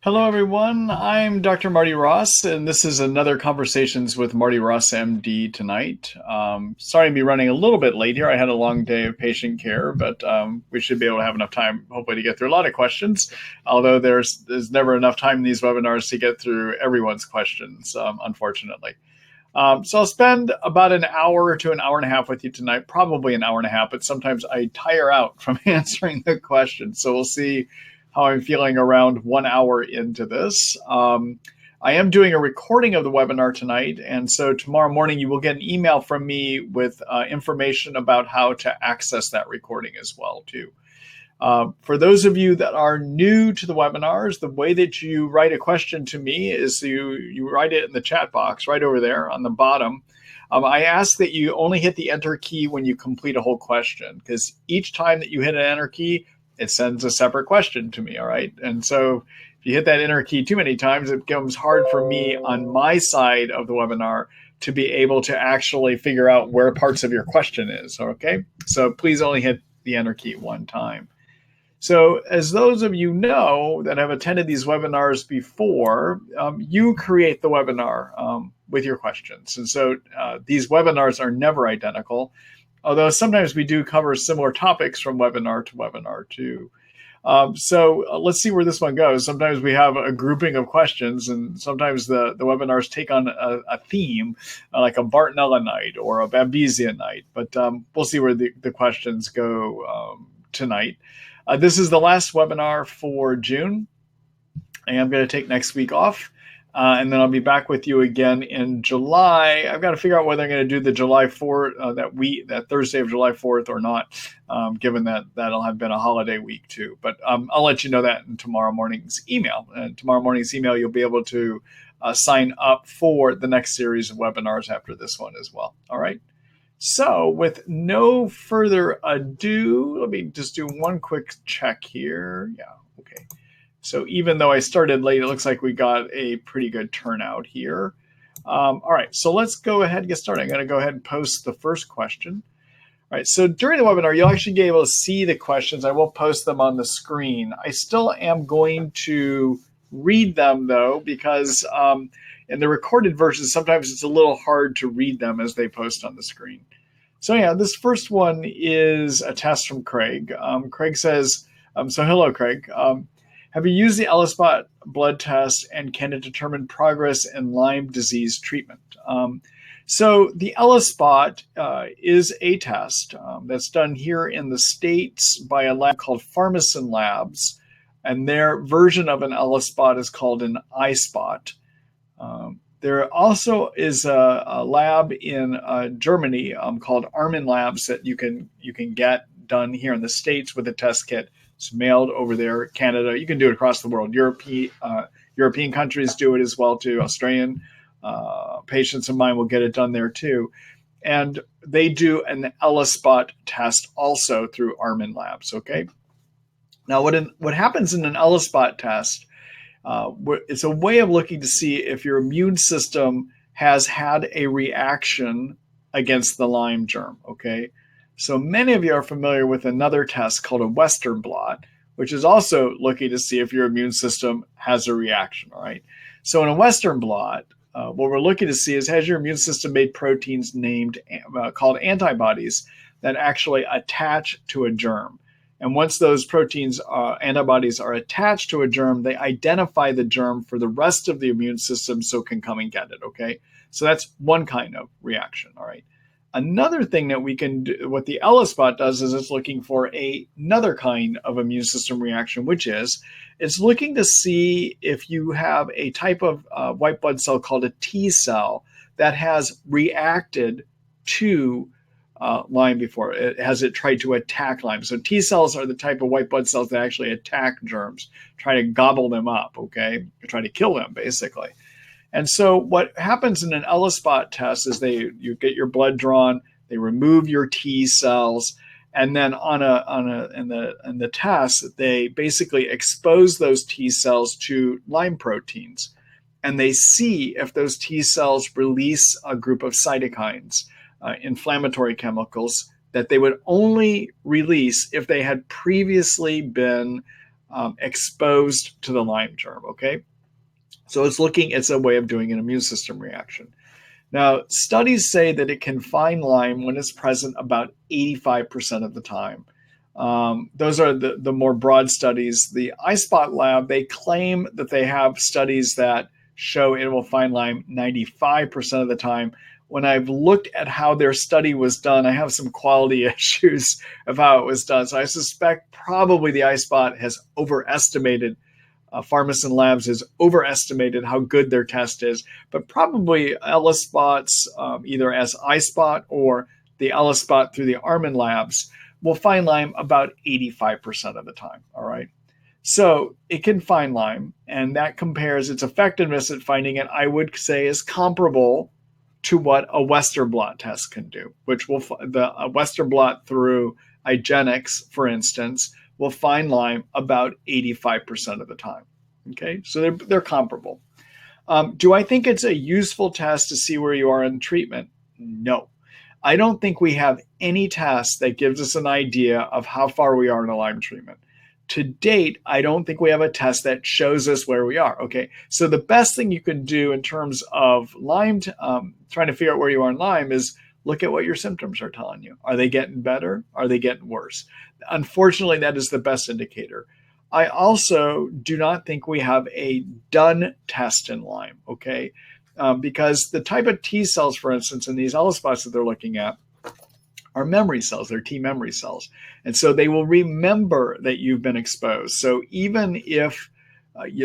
Hello, everyone. I'm Dr. Marty Ross, and this is another Conversations with Marty Ross MD tonight. Sorry to be running a little bit late here. I had a long day of patient care, but we should be able to have enough time, hopefully, to get through a lot of questions. Although there's never enough time in these webinars to get through everyone's questions, unfortunately. So I'll spend about an hour to an hour and a half with you tonight, probably an hour and a half, but sometimes I tire out from answering the questions. So we'll see how I'm feeling around 1 hour into this. I am doing a recording of the webinar tonight, and so tomorrow morning you will get an email from me with information about how to access that recording as well, too. For those of you that are new to the webinars, the way that you write a question to me is you write it in the chat box right over there on the bottom. I ask that you only hit the enter key when you complete a whole question, because each time that you hit an enter key, it sends a separate question to me, all right? And so if you hit that enter key too many times, it becomes hard for me on my side of the webinar to be able to actually figure out where parts of your question is, okay? So please only hit the enter key one time. So as those of you know that have attended these webinars before, you create the webinar with your questions. And so these webinars are never identical, although sometimes we do cover similar topics from webinar to webinar too. So let's see where this one goes. Sometimes we have a grouping of questions, and sometimes the webinars take on a theme, like a Bartonella night or a Babesia night. But we'll see where the questions go tonight. This is the last webinar for June, and I'm going to take next week off, and then I'll be back with you again in July. I've got to figure out whether I'm going to do the July 4th, that Thursday of July 4th or not, given that that'll have been a holiday week too. But I'll let you know that in tomorrow morning's email. And tomorrow morning's email, you'll be able to sign up for the next series of webinars after this one as well. All right. So with no further ado, let me just do one quick check here. Yeah, okay. So even though I started late, it looks like we got a pretty good turnout here. All right, so let's go ahead and get started. I'm going to go ahead and post the first question. All right, so during the webinar, you'll actually be able to see the questions. I will post them on the screen. I still am going to read them, though, because in the recorded versions, sometimes it's a little hard to read them as they post on the screen. So yeah, this first one is a test from Craig. Craig says, so hello, Craig. Have you used the ELISpot blood test, and can it determine progress in Lyme disease treatment? So the ELISpot is a test that's done here in the States by a lab called Pharmacin Labs, and their version of an ELISpot is called an iSpot. There also is a lab in Germany called Armin Labs that you can get done here in the States with a test kit. It's mailed over there. Canada, you can do it across the world. European countries do it as well too. Australian patients of mine will get it done there too. And they do an ELISpot test also through Armin Labs, okay? Now, what happens in an ELISpot test, it's a way of looking to see if your immune system has had a reaction against the Lyme germ, okay? So many of you are familiar with another test called a Western blot, which is also looking to see if your immune system has a reaction, all right? So in a Western blot, what we're looking to see is, has your immune system made proteins called antibodies that actually attach to a germ? And once those proteins, antibodies are attached to a germ, they identify the germ for the rest of the immune system so it can come and get it, okay? So that's one kind of reaction, all right? Another thing that we can do, what the ELISpot does, is it's looking for another kind of immune system reaction, which is it's looking to see if you have a type of white blood cell called a T cell that has reacted to Lyme before. Has it tried to attack Lyme? So T cells are the type of white blood cells that actually attack germs, try to gobble them up, okay? Try to kill them, basically. And so what happens in an ELISpot test is you get your blood drawn, they remove your T cells, and then in the test, they basically expose those T cells to Lyme proteins, and they see if those T cells release a group of cytokines, inflammatory chemicals that they would only release if they had previously been exposed to the Lyme germ, okay? So it's a way of doing an immune system reaction. Now, studies say that it can find Lyme when it's present about 85% of the time. Those are the more broad studies. The iSpot lab, they claim that they have studies that show it will find Lyme 95% of the time. When I've looked at how their study was done, I have some quality issues of how it was done. So I suspect probably the iSpot has overestimated, Pharmacin Labs has overestimated how good their test is, but probably ELISpot's, either as iSpot or the ELISpot through the Armin Labs, will find Lyme about 85% of the time, all right? So it can find Lyme, and that compares its effectiveness at finding it, I would say, is comparable to what a Western blot test can do, which will the Western blot through Igenics, for instance, will find Lyme about 85% of the time. Okay, so they're comparable. Do I think it's a useful test to see where you are in treatment? No. I don't think we have any test that gives us an idea of how far we are in a Lyme treatment. To date, I don't think we have a test that shows us where we are. Okay, so the best thing you can do in terms of Lyme, trying to figure out where you are in Lyme, is look at what your symptoms are telling you. Are they getting better? Are they getting worse? Unfortunately, that is the best indicator. I also do not think we have a done test in Lyme, okay? Because the type of T cells, for instance, in these ELISpots that they're looking at, are memory cells, they're T memory cells. And so they will remember that you've been exposed. So even if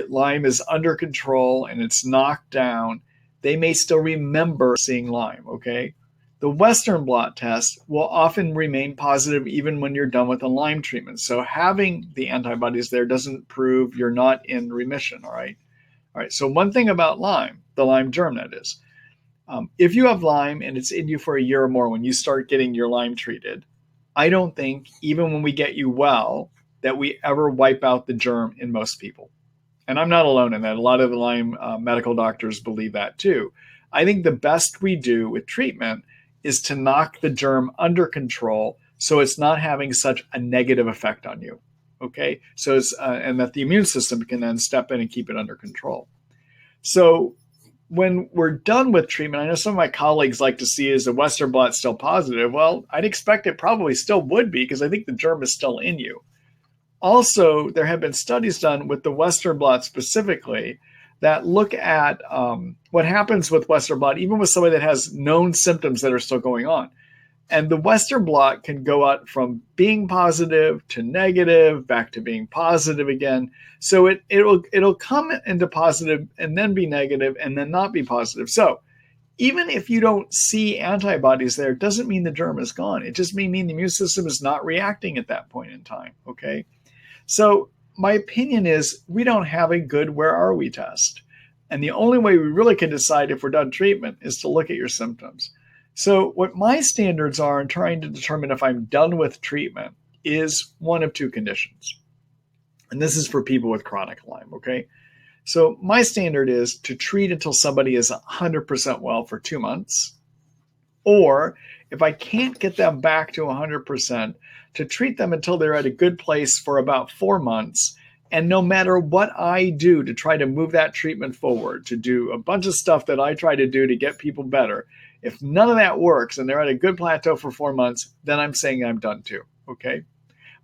Lyme is under control and it's knocked down, they may still remember seeing Lyme, okay? The Western blot test will often remain positive even when you're done with a Lyme treatment. So having the antibodies there doesn't prove you're not in remission, all right? All right, so one thing about Lyme, the Lyme germ that is, if you have Lyme and it's in you for a year or more when you start getting your Lyme treated, I don't think, even when we get you well, that we ever wipe out the germ in most people. And I'm not alone in that. A lot of the Lyme medical doctors believe that too. I think the best we do with treatment is to knock the germ under control so it's not having such a negative effect on you. Okay? So and that the immune system can then step in and keep it under control. So when we're done with treatment, I know some of my colleagues like to see, is the Western blot still positive? Well, I'd expect it probably still would be, because I think the germ is still in you. Also, there have been studies done with the Western blot specifically that look at what happens with Western blot, even with somebody that has known symptoms that are still going on. And the Western blot can go out from being positive to negative, back to being positive again. So it'll come into positive and then be negative and then not be positive. So even if you don't see antibodies there, it doesn't mean the germ is gone. It just may mean the immune system is not reacting at that point in time, okay? So my opinion is we don't have a good where are we test. And the only way we really can decide if we're done treatment is to look at your symptoms. So what my standards are in trying to determine if I'm done with treatment is one of two conditions. And this is for people with chronic Lyme, okay? So my standard is to treat until somebody is 100% well for 2 months. Or if I can't get them back to 100%, to treat them until they're at a good place for about 4 months. And no matter what I do to try to move that treatment forward, to do a bunch of stuff that I try to do to get people better, if none of that works and they're at a good plateau for 4 months, then I'm saying I'm done too, okay?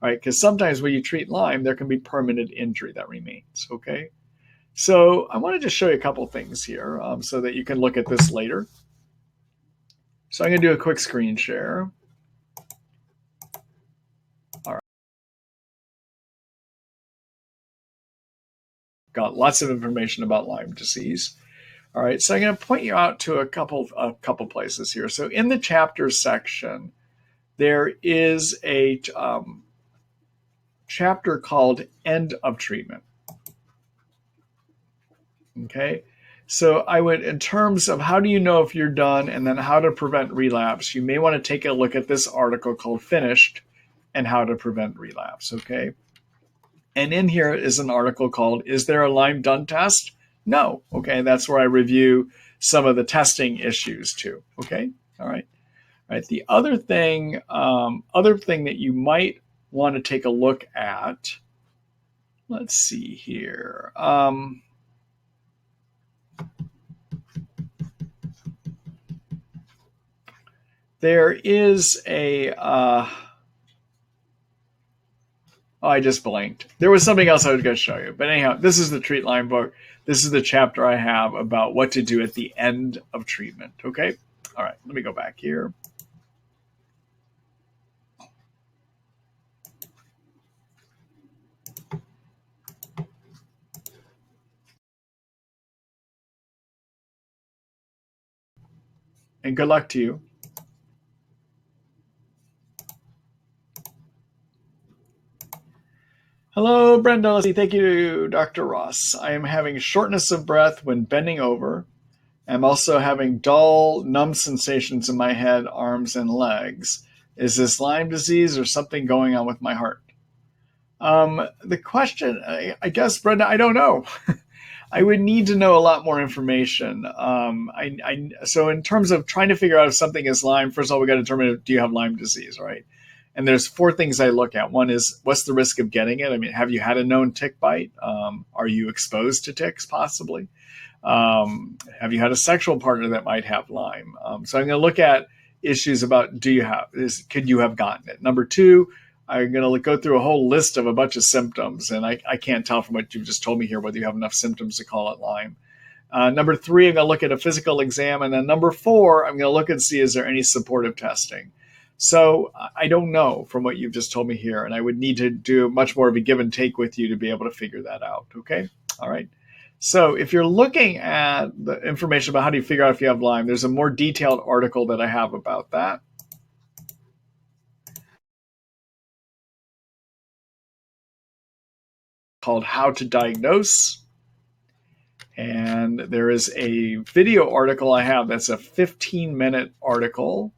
All right, because sometimes when you treat Lyme, there can be permanent injury that remains, okay? So I wanted to show you a couple things here so that you can look at this later. So I'm going to do a quick screen share. All right. Got lots of information about Lyme disease. All right, so I'm going to point you out to a couple places here. So in the chapters section, there is a chapter called End of Treatment. Okay, so I would, in terms of how do you know if you're done and then how to prevent relapse, you may want to take a look at this article called Finished and How to Prevent Relapse, okay? And in here is an article called Is There a Lyme Done Test? No, okay, that's where I review some of the testing issues too, okay? All right. The other thing that you might want to take a look at let's see here. There is a, I just blanked. There was something else I was going to show you. But anyhow, this is the Treat Lyme book. This is the chapter I have about what to do at the end of treatment. Okay? All right, let me go back here. And good luck to you. Hello, Brenda. Thank you, Dr. Ross. I am having shortness of breath when bending over. I'm also having dull, numb sensations in my head, arms, and legs. Is this Lyme disease or something going on with my heart? The question, I guess, Brenda, I don't know. I would need to know a lot more information. So in terms of trying to figure out if something is Lyme, first of all, we got to determine, do you have Lyme disease, right? And there's 4 things I look at. One is, what's the risk of getting it? I mean, have you had a known tick bite? Are you exposed to ticks possibly? Have you had a sexual partner that might have Lyme? So I'm going to look at issues about, could you have gotten it? Number 2, I'm going to go through a whole list of a bunch of symptoms, and I can't tell from what you've just told me here whether you have enough symptoms to call it Lyme. Number 3, I'm going to look at a physical exam, and then number 4, I'm going to look and see, is there any supportive testing? So I don't know from what you've just told me here, and I would need to do much more of a give and take with you to be able to figure that out. Okay? All right. So if you're looking at the information about how do you figure out if you have Lyme, there's a more detailed article that I have about that. Called How to Diagnose. And there is a video article I have that's a 15-minute article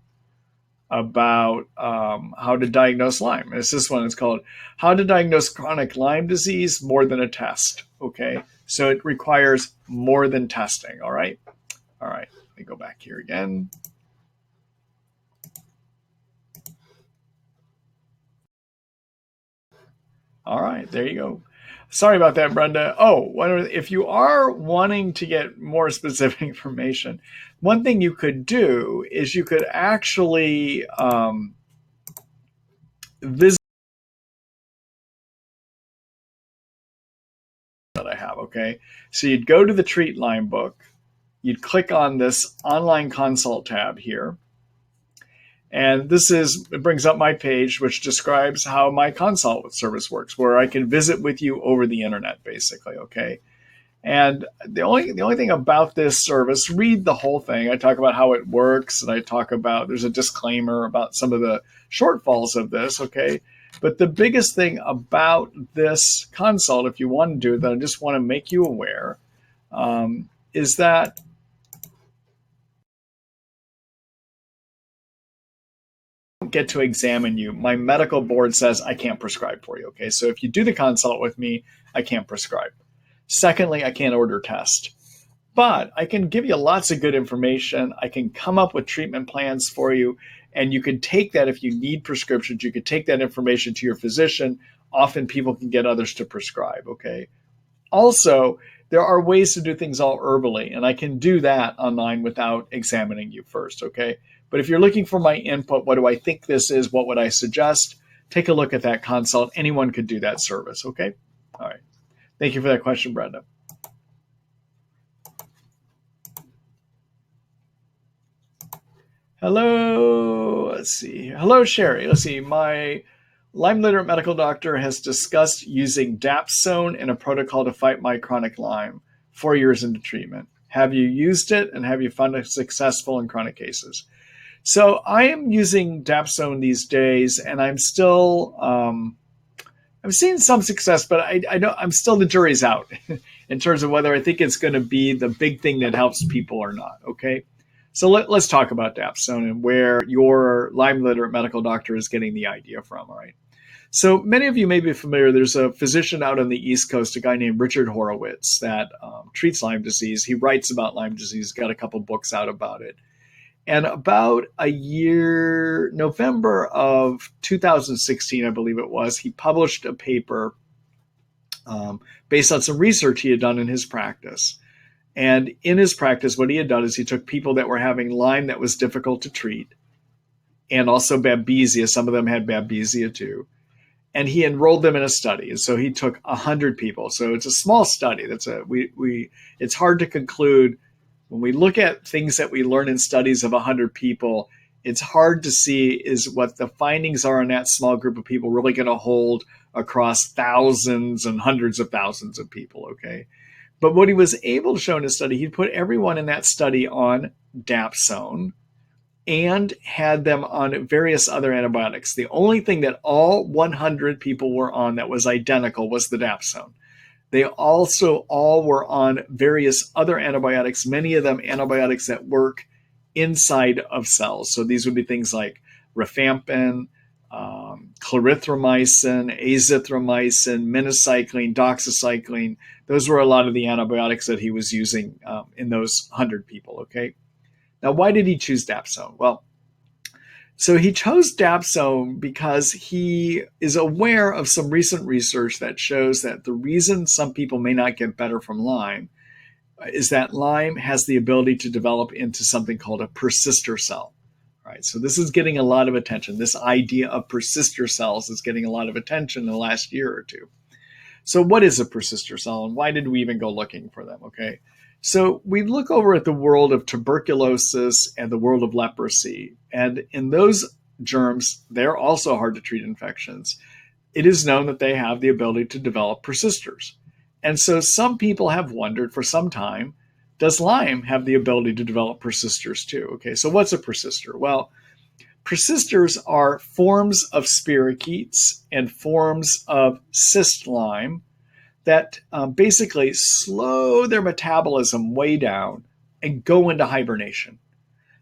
about how to diagnose Lyme. It's this one. It's called How to Diagnose Chronic Lyme Disease More Than a Test. Okay, so it requires more than testing. All right. Let me go back here again. All right, there you go. Sorry about that, Brenda. Oh, if you are wanting to get more specific information, one thing you could do is you could actually visit that I have, okay? So you'd go to the Treat Lyme book, you'd click on this online consult tab here, and it brings up my page, which describes how my consult service works, where I can visit with you over the internet, basically, okay? And the only thing about this service, read the whole thing. I talk about how it works, and I talk about, there's a disclaimer about some of the shortfalls of this, okay? But the biggest thing about this consult, if you want to do it, that I just want to make you aware, is that get to examine you. My medical board says I can't prescribe for you. Okay, so if you do the consult with me, I can't prescribe. Secondly, I can't order tests, but I can give you lots of good information. I can come up with treatment plans for you, and you can take that if you need prescriptions. You can take that information to your physician. Often people can get others to prescribe. Okay. Also, there are ways to do things all herbally, and I can do that online without examining you first, okay? But if you're looking for my input, what do I think this is? What would I suggest? Take a look at that consult. Anyone could do that service, okay? All right. Thank you for that question, Brenda. Hello. Let's see. Hello, Sherry. Let's see. My Lyme literate medical doctor has discussed using Dapsone in a protocol to fight my chronic Lyme 4 years into treatment. Have you used it, and have you found it successful in chronic cases? So I am using Dapsone these days, and I'm still I'm seeing some success, but I'm still, the jury's out in terms of whether I think it's going to be the big thing that helps people or not. Okay. So let's talk about Dapsone and where your Lyme literate medical doctor is getting the idea from. All right. So many of you may be familiar. There's a physician out on the East Coast, a guy named Richard Horowitz, that treats Lyme disease. He writes about Lyme disease, got a couple books out about it. And about November of 2016, I believe it was, he published a paper based on some research he had done in his practice. And in his practice, what he had done is he took people that were having Lyme that was difficult to treat, and also Babesia. Some of them had Babesia too. And he enrolled them in a study. And so he took 100 people. So it's a small study. It's hard to conclude when we look at things that we learn in studies of 100 people. It's hard to see is what the findings are in that small group of people really going to hold across thousands and hundreds of thousands of people. Okay. But what he was able to show in his study, he put everyone in that study on Dapsone and had them on various other antibiotics. The only thing that all 100 people were on that was identical was the Dapsone. They also all were on various other antibiotics, many of them antibiotics that work inside of cells. So these would be things like rifampin, clarithromycin, azithromycin, minocycline, doxycycline. Those were a lot of the antibiotics that he was using in those 100 people, okay? Now, why did he choose Dapsone? Well, so he chose Dapsone because he is aware of some recent research that shows that the reason some people may not get better from Lyme is that Lyme has the ability to develop into something called a persister cell. Right, so this is getting a lot of attention. This idea of persister cells is getting a lot of attention in the last year or two. So what is a persister cell, and why did we even go looking for them? Okay, so we look over at the world of tuberculosis and the world of leprosy, and in those germs, they're also hard to treat infections. It is known that they have the ability to develop persisters. And so some people have wondered for some time, does Lyme have the ability to develop persisters too? Okay, so what's a persister? Well, persisters are forms of spirochetes and forms of cyst Lyme that basically slow their metabolism way down and go into hibernation.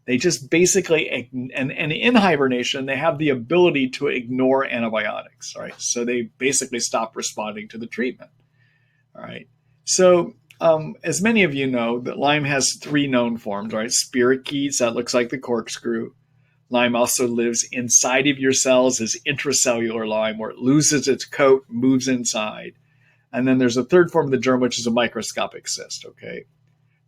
They just basically, and in hibernation, they have the ability to ignore antibiotics, right? So they basically stop responding to the treatment, all right? So as many of you know, that Lyme has 3 known forms, right? Spirochetes, that looks like the corkscrew. Lyme also lives inside of your cells as intracellular Lyme, where it loses its coat, moves inside. And then there's a third form of the germ, which is a microscopic cyst, okay?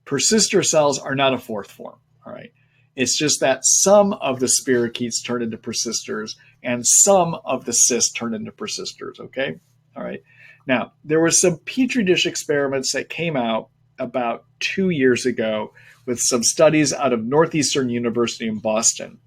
Persister cells are not a fourth form, all right? It's just that some of the spirochetes turn into persisters and some of the cysts turn into persisters, okay? All right. Now, there were some Petri dish experiments that came out about 2 years ago with some studies out of Northeastern University in Boston,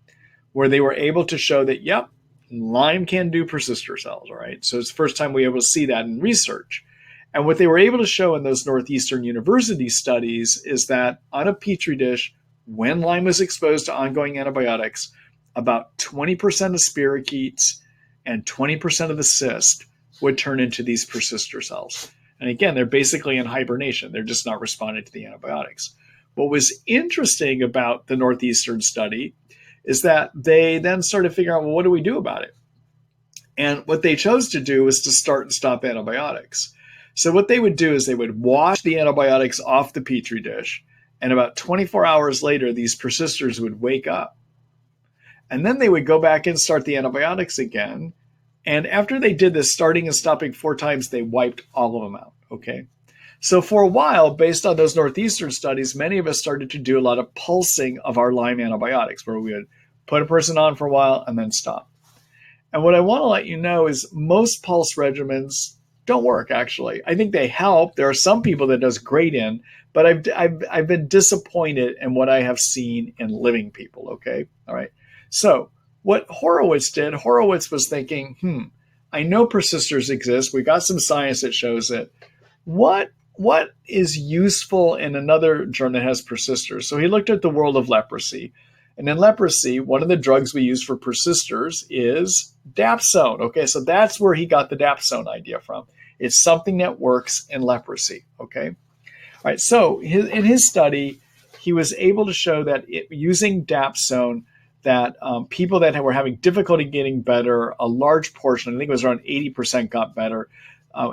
where they were able to show that, yep, Lyme can do persister cells, all right? So it's the first time we were able to see that in research. And what they were able to show in those Northeastern University studies is that on a Petri dish, when Lyme was exposed to ongoing antibiotics, about 20% of spirochetes and 20% of the cyst would turn into these persister cells. And again, they're basically in hibernation. They're just not responding to the antibiotics. What was interesting about the Northeastern study is that they then started figuring out, well, what do we do about it? And what they chose to do was to start and stop antibiotics. So what they would do is they would wash the antibiotics off the Petri dish, and about 24 hours later, these persisters would wake up. And then they would go back and start the antibiotics again. And after they did this, starting and stopping 4 times, they wiped all of them out, okay? So for a while, based on those Northeastern studies, many of us started to do a lot of pulsing of our Lyme antibiotics, where we would put a person on for a while and then stop. And what I want to let you know is most pulse regimens don't work, actually. I think they help. There are some people that does great in, but I've been disappointed in what I have seen in living people, okay? All right. So what Horowitz did, Horowitz was thinking, I know persisters exist. We got some science that shows it. What is useful in another germ that has persisters? So he looked at the world of leprosy. And in leprosy, one of the drugs we use for persisters is Dapsone. Okay, so that's where he got the Dapsone idea from. It's something that works in leprosy. Okay, all right. So in his study, he was able to show that using Dapsone, that people that were having difficulty getting better, a large portion, I think it was around 80%, got better,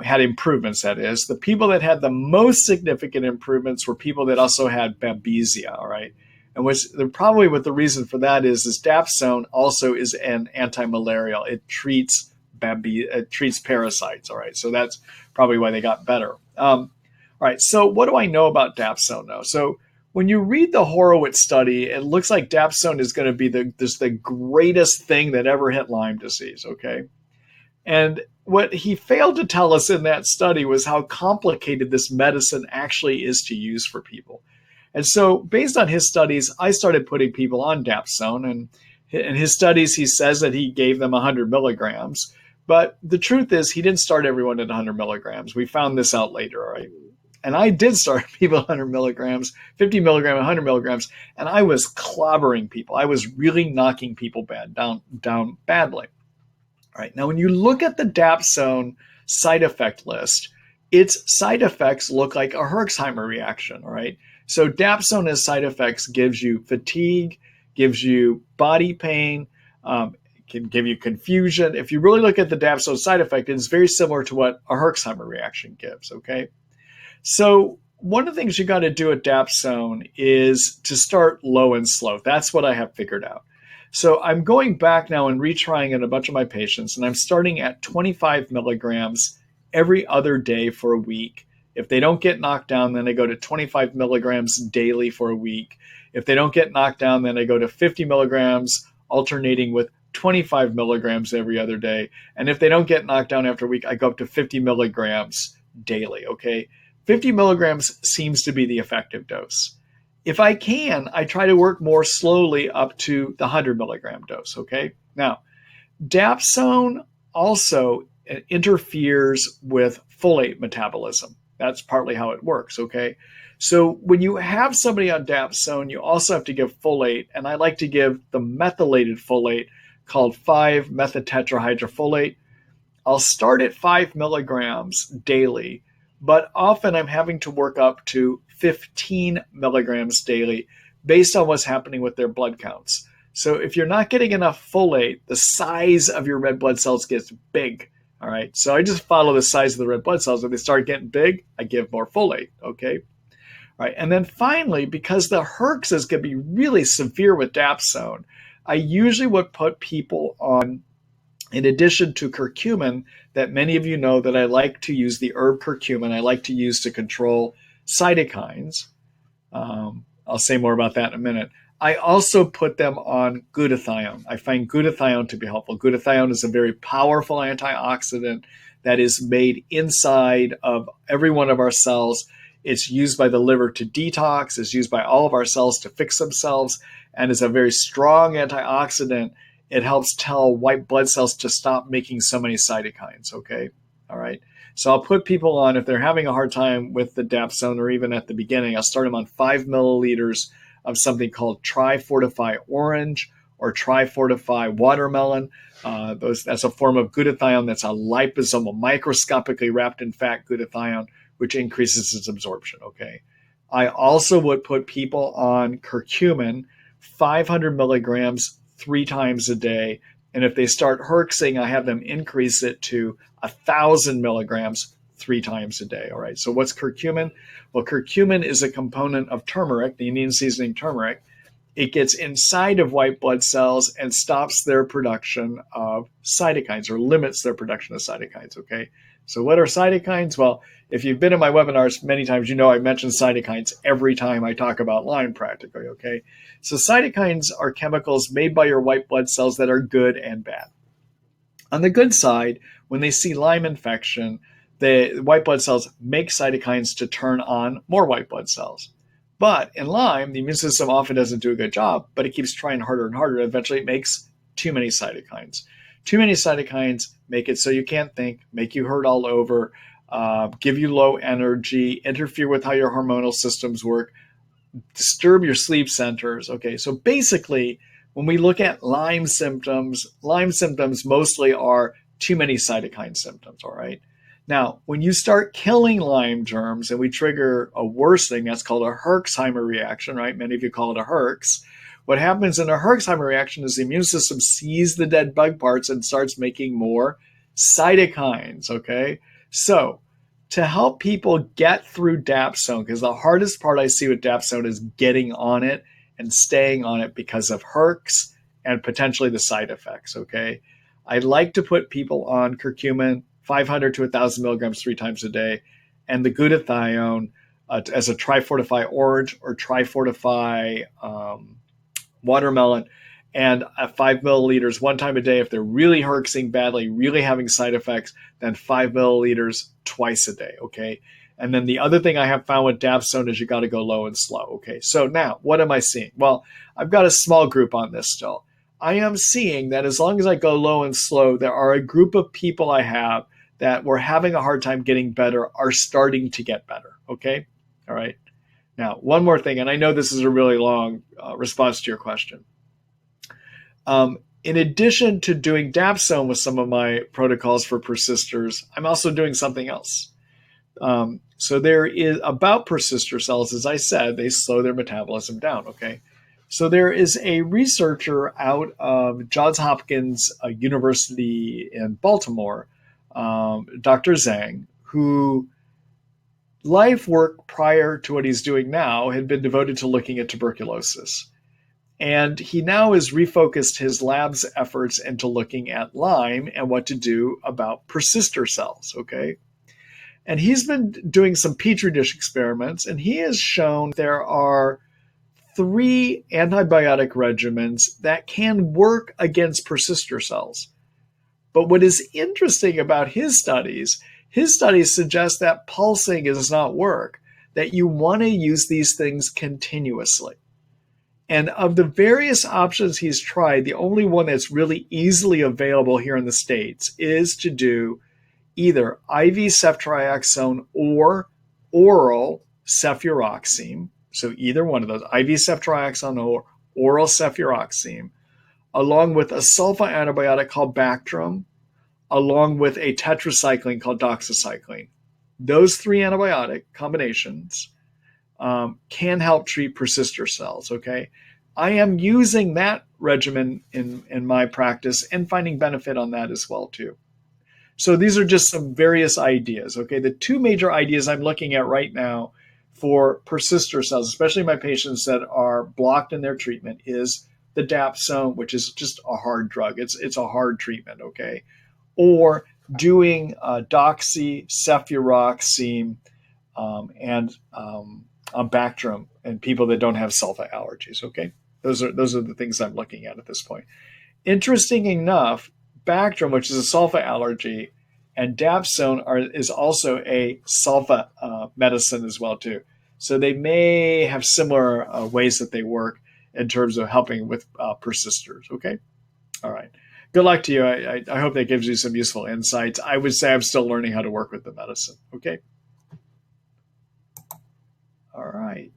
had improvements. That is, the people that had the most significant improvements were people that also had Babesia. All right. And probably what the reason for that is Dapsone also is an anti-malarial. It treats it treats parasites. All right, so that's probably why they got better. All right, so what do I know about Dapsone now? So when you read the Horowitz study, it looks like Dapsone is going to be the greatest thing that ever hit Lyme disease. Okay, and what he failed to tell us in that study was how complicated this medicine actually is to use for people. And so, based on his studies, I started putting people on Dapsone. And in his studies, he says that he gave them 100 milligrams. But the truth is, he didn't start everyone at 100 milligrams. We found this out later, all right? And I did start people at 100 milligrams, 50 milligrams, 100 milligrams, and I was clobbering people. I was really knocking people down badly. All right, now when you look at the Dapsone side effect list, its side effects look like a Herxheimer reaction, all right? So Dapsone as side effects gives you fatigue, gives you body pain, can give you confusion. If you really look at the Dapsone side effect, it's very similar to what a Herxheimer reaction gives, okay? So one of the things you got to do at Dapsone is to start low and slow. That's what I have figured out. So I'm going back now and retrying in a bunch of my patients, and I'm starting at 25 milligrams every other day for a week. If they don't get knocked down, then I go to 25 milligrams daily for a week. If they don't get knocked down, then I go to 50 milligrams, alternating with 25 milligrams every other day. And if they don't get knocked down after a week, I go up to 50 milligrams daily, okay? 50 milligrams seems to be the effective dose. If I can, I try to work more slowly up to the 100 milligram dose, okay? Now, Dapsone also interferes with folate metabolism. That's partly how it works, okay? So when you have somebody on Dapsone, you also have to give folate, and I like to give the methylated folate called 5-methotetrahydrofolate. I'll start at 5 milligrams daily, but often I'm having to work up to 15 milligrams daily based on what's happening with their blood counts. So if you're not getting enough folate, the size of your red blood cells gets big. All right. So I just follow the size of the red blood cells. When they start getting big, I give more folate. Okay. All right. And then finally, because the herxes can be really severe with Dapsone, I usually would put people on, in addition to curcumin, that many of you know that I like to use the herb curcumin. I like to use to control cytokines. I'll say more about that in a minute. I also put them on glutathione. I find glutathione to be helpful. Glutathione is a very powerful antioxidant that is made inside of every one of our cells. It's used by the liver to detox. It's used by all of our cells to fix themselves, and is a very strong antioxidant. It helps tell white blood cells to stop making so many cytokines, okay? All right. So I'll put people on, if they're having a hard time with the Dapsone, or even at the beginning, I'll start them on 5 milliliters of something called Tri-Fortify Orange or Tri-Fortify Watermelon. That's a form of glutathione that's a liposomal, microscopically wrapped in fat glutathione, which increases its absorption, okay? I also would put people on curcumin, 500 milligrams 3 times a day. And if they start herxing, I have them increase it to 1,000 milligrams 3 times a day. All right. So what's curcumin? Well, curcumin is a component of turmeric, the Indian seasoning turmeric. It gets inside of white blood cells and stops their production of cytokines, or limits their production of cytokines. Okay. So what are cytokines? Well, if you've been in my webinars many times, you know I mention cytokines every time I talk about Lyme practically, okay? So cytokines are chemicals made by your white blood cells that are good and bad. On the good side, when they see Lyme infection, the white blood cells make cytokines to turn on more white blood cells. But in Lyme, the immune system often doesn't do a good job, but it keeps trying harder and harder. And eventually it makes too many cytokines. Too many cytokines make it so you can't think, make you hurt all over, give you low energy, interfere with how your hormonal systems work, disturb your sleep centers. Okay, so basically, when we look at Lyme symptoms mostly are too many cytokine symptoms, all right? Now, when you start killing Lyme germs and we trigger a worse thing, that's called a Herxheimer reaction, right? Many of you call it a Herx. What happens in a Herxheimer reaction is the immune system sees the dead bug parts and starts making more cytokines, okay? So to help people get through Dapsone, because the hardest part I see with Dapsone is getting on it and staying on it because of Herx and potentially the side effects, okay? I like to put people on curcumin, 500 to 1,000 milligrams 3 times a day, and the glutathione as a Trifortify orange or Trifortify watermelon, and 5 milliliters 1 time a day. If they're really herxing badly, really having side effects, then 5 milliliters twice a day, okay? And then the other thing I have found with Dapsone is you got to go low and slow, okay? So now, what am I seeing? Well, I've got a small group on this still. I am seeing that as long as I go low and slow, there are a group of people I have that were having a hard time getting better are starting to get better, okay? All right. Now, one more thing, and I know this is a really long response to your question. In addition to doing Dapsone with some of my protocols for persisters, I'm also doing something else. So there is about persister cells, as I said, they slow their metabolism down, okay? So there is a researcher out of Johns Hopkins University in Baltimore, Dr. Zhang, who life work prior to what he's doing now had been devoted to looking at tuberculosis. And he now has refocused his lab's efforts into looking at Lyme and what to do about persister cells, okay? And he's been doing some petri dish experiments, and he has shown there are 3 antibiotic regimens that can work against persister cells. But what is interesting about his studies suggest that pulsing does not work, that you want to use these things continuously. And of the various options he's tried, the only one that's really easily available here in the States is to do either IV ceftriaxone or oral cefuroxime. So either one of those, IV ceftriaxone or oral cefuroxime, along with a sulfa antibiotic called Bactrim, along with a tetracycline called doxycycline. Those 3 antibiotic combinations can help treat persister cells, okay? I am using that regimen in my practice and finding benefit on that as well, too. So these are just some various ideas, okay? The 2 major ideas I'm looking at right now for persister cells, especially my patients that are blocked in their treatment, is the Dapsone, which is just a hard drug. It's a hard treatment, okay? Or doing doxy, cefuroxime, and Bactrim in people that don't have sulfa allergies, okay? Those are the things I'm looking at this point. Interesting enough, Bactrim, which is a sulfa allergy, and Dapsone is also a sulfa medicine as well too. So they may have similar ways that they work in terms of helping with persisters, okay? All right. Good luck to you. I hope that gives you some useful insights. I would say I'm still learning how to work with the medicine, okay? All right.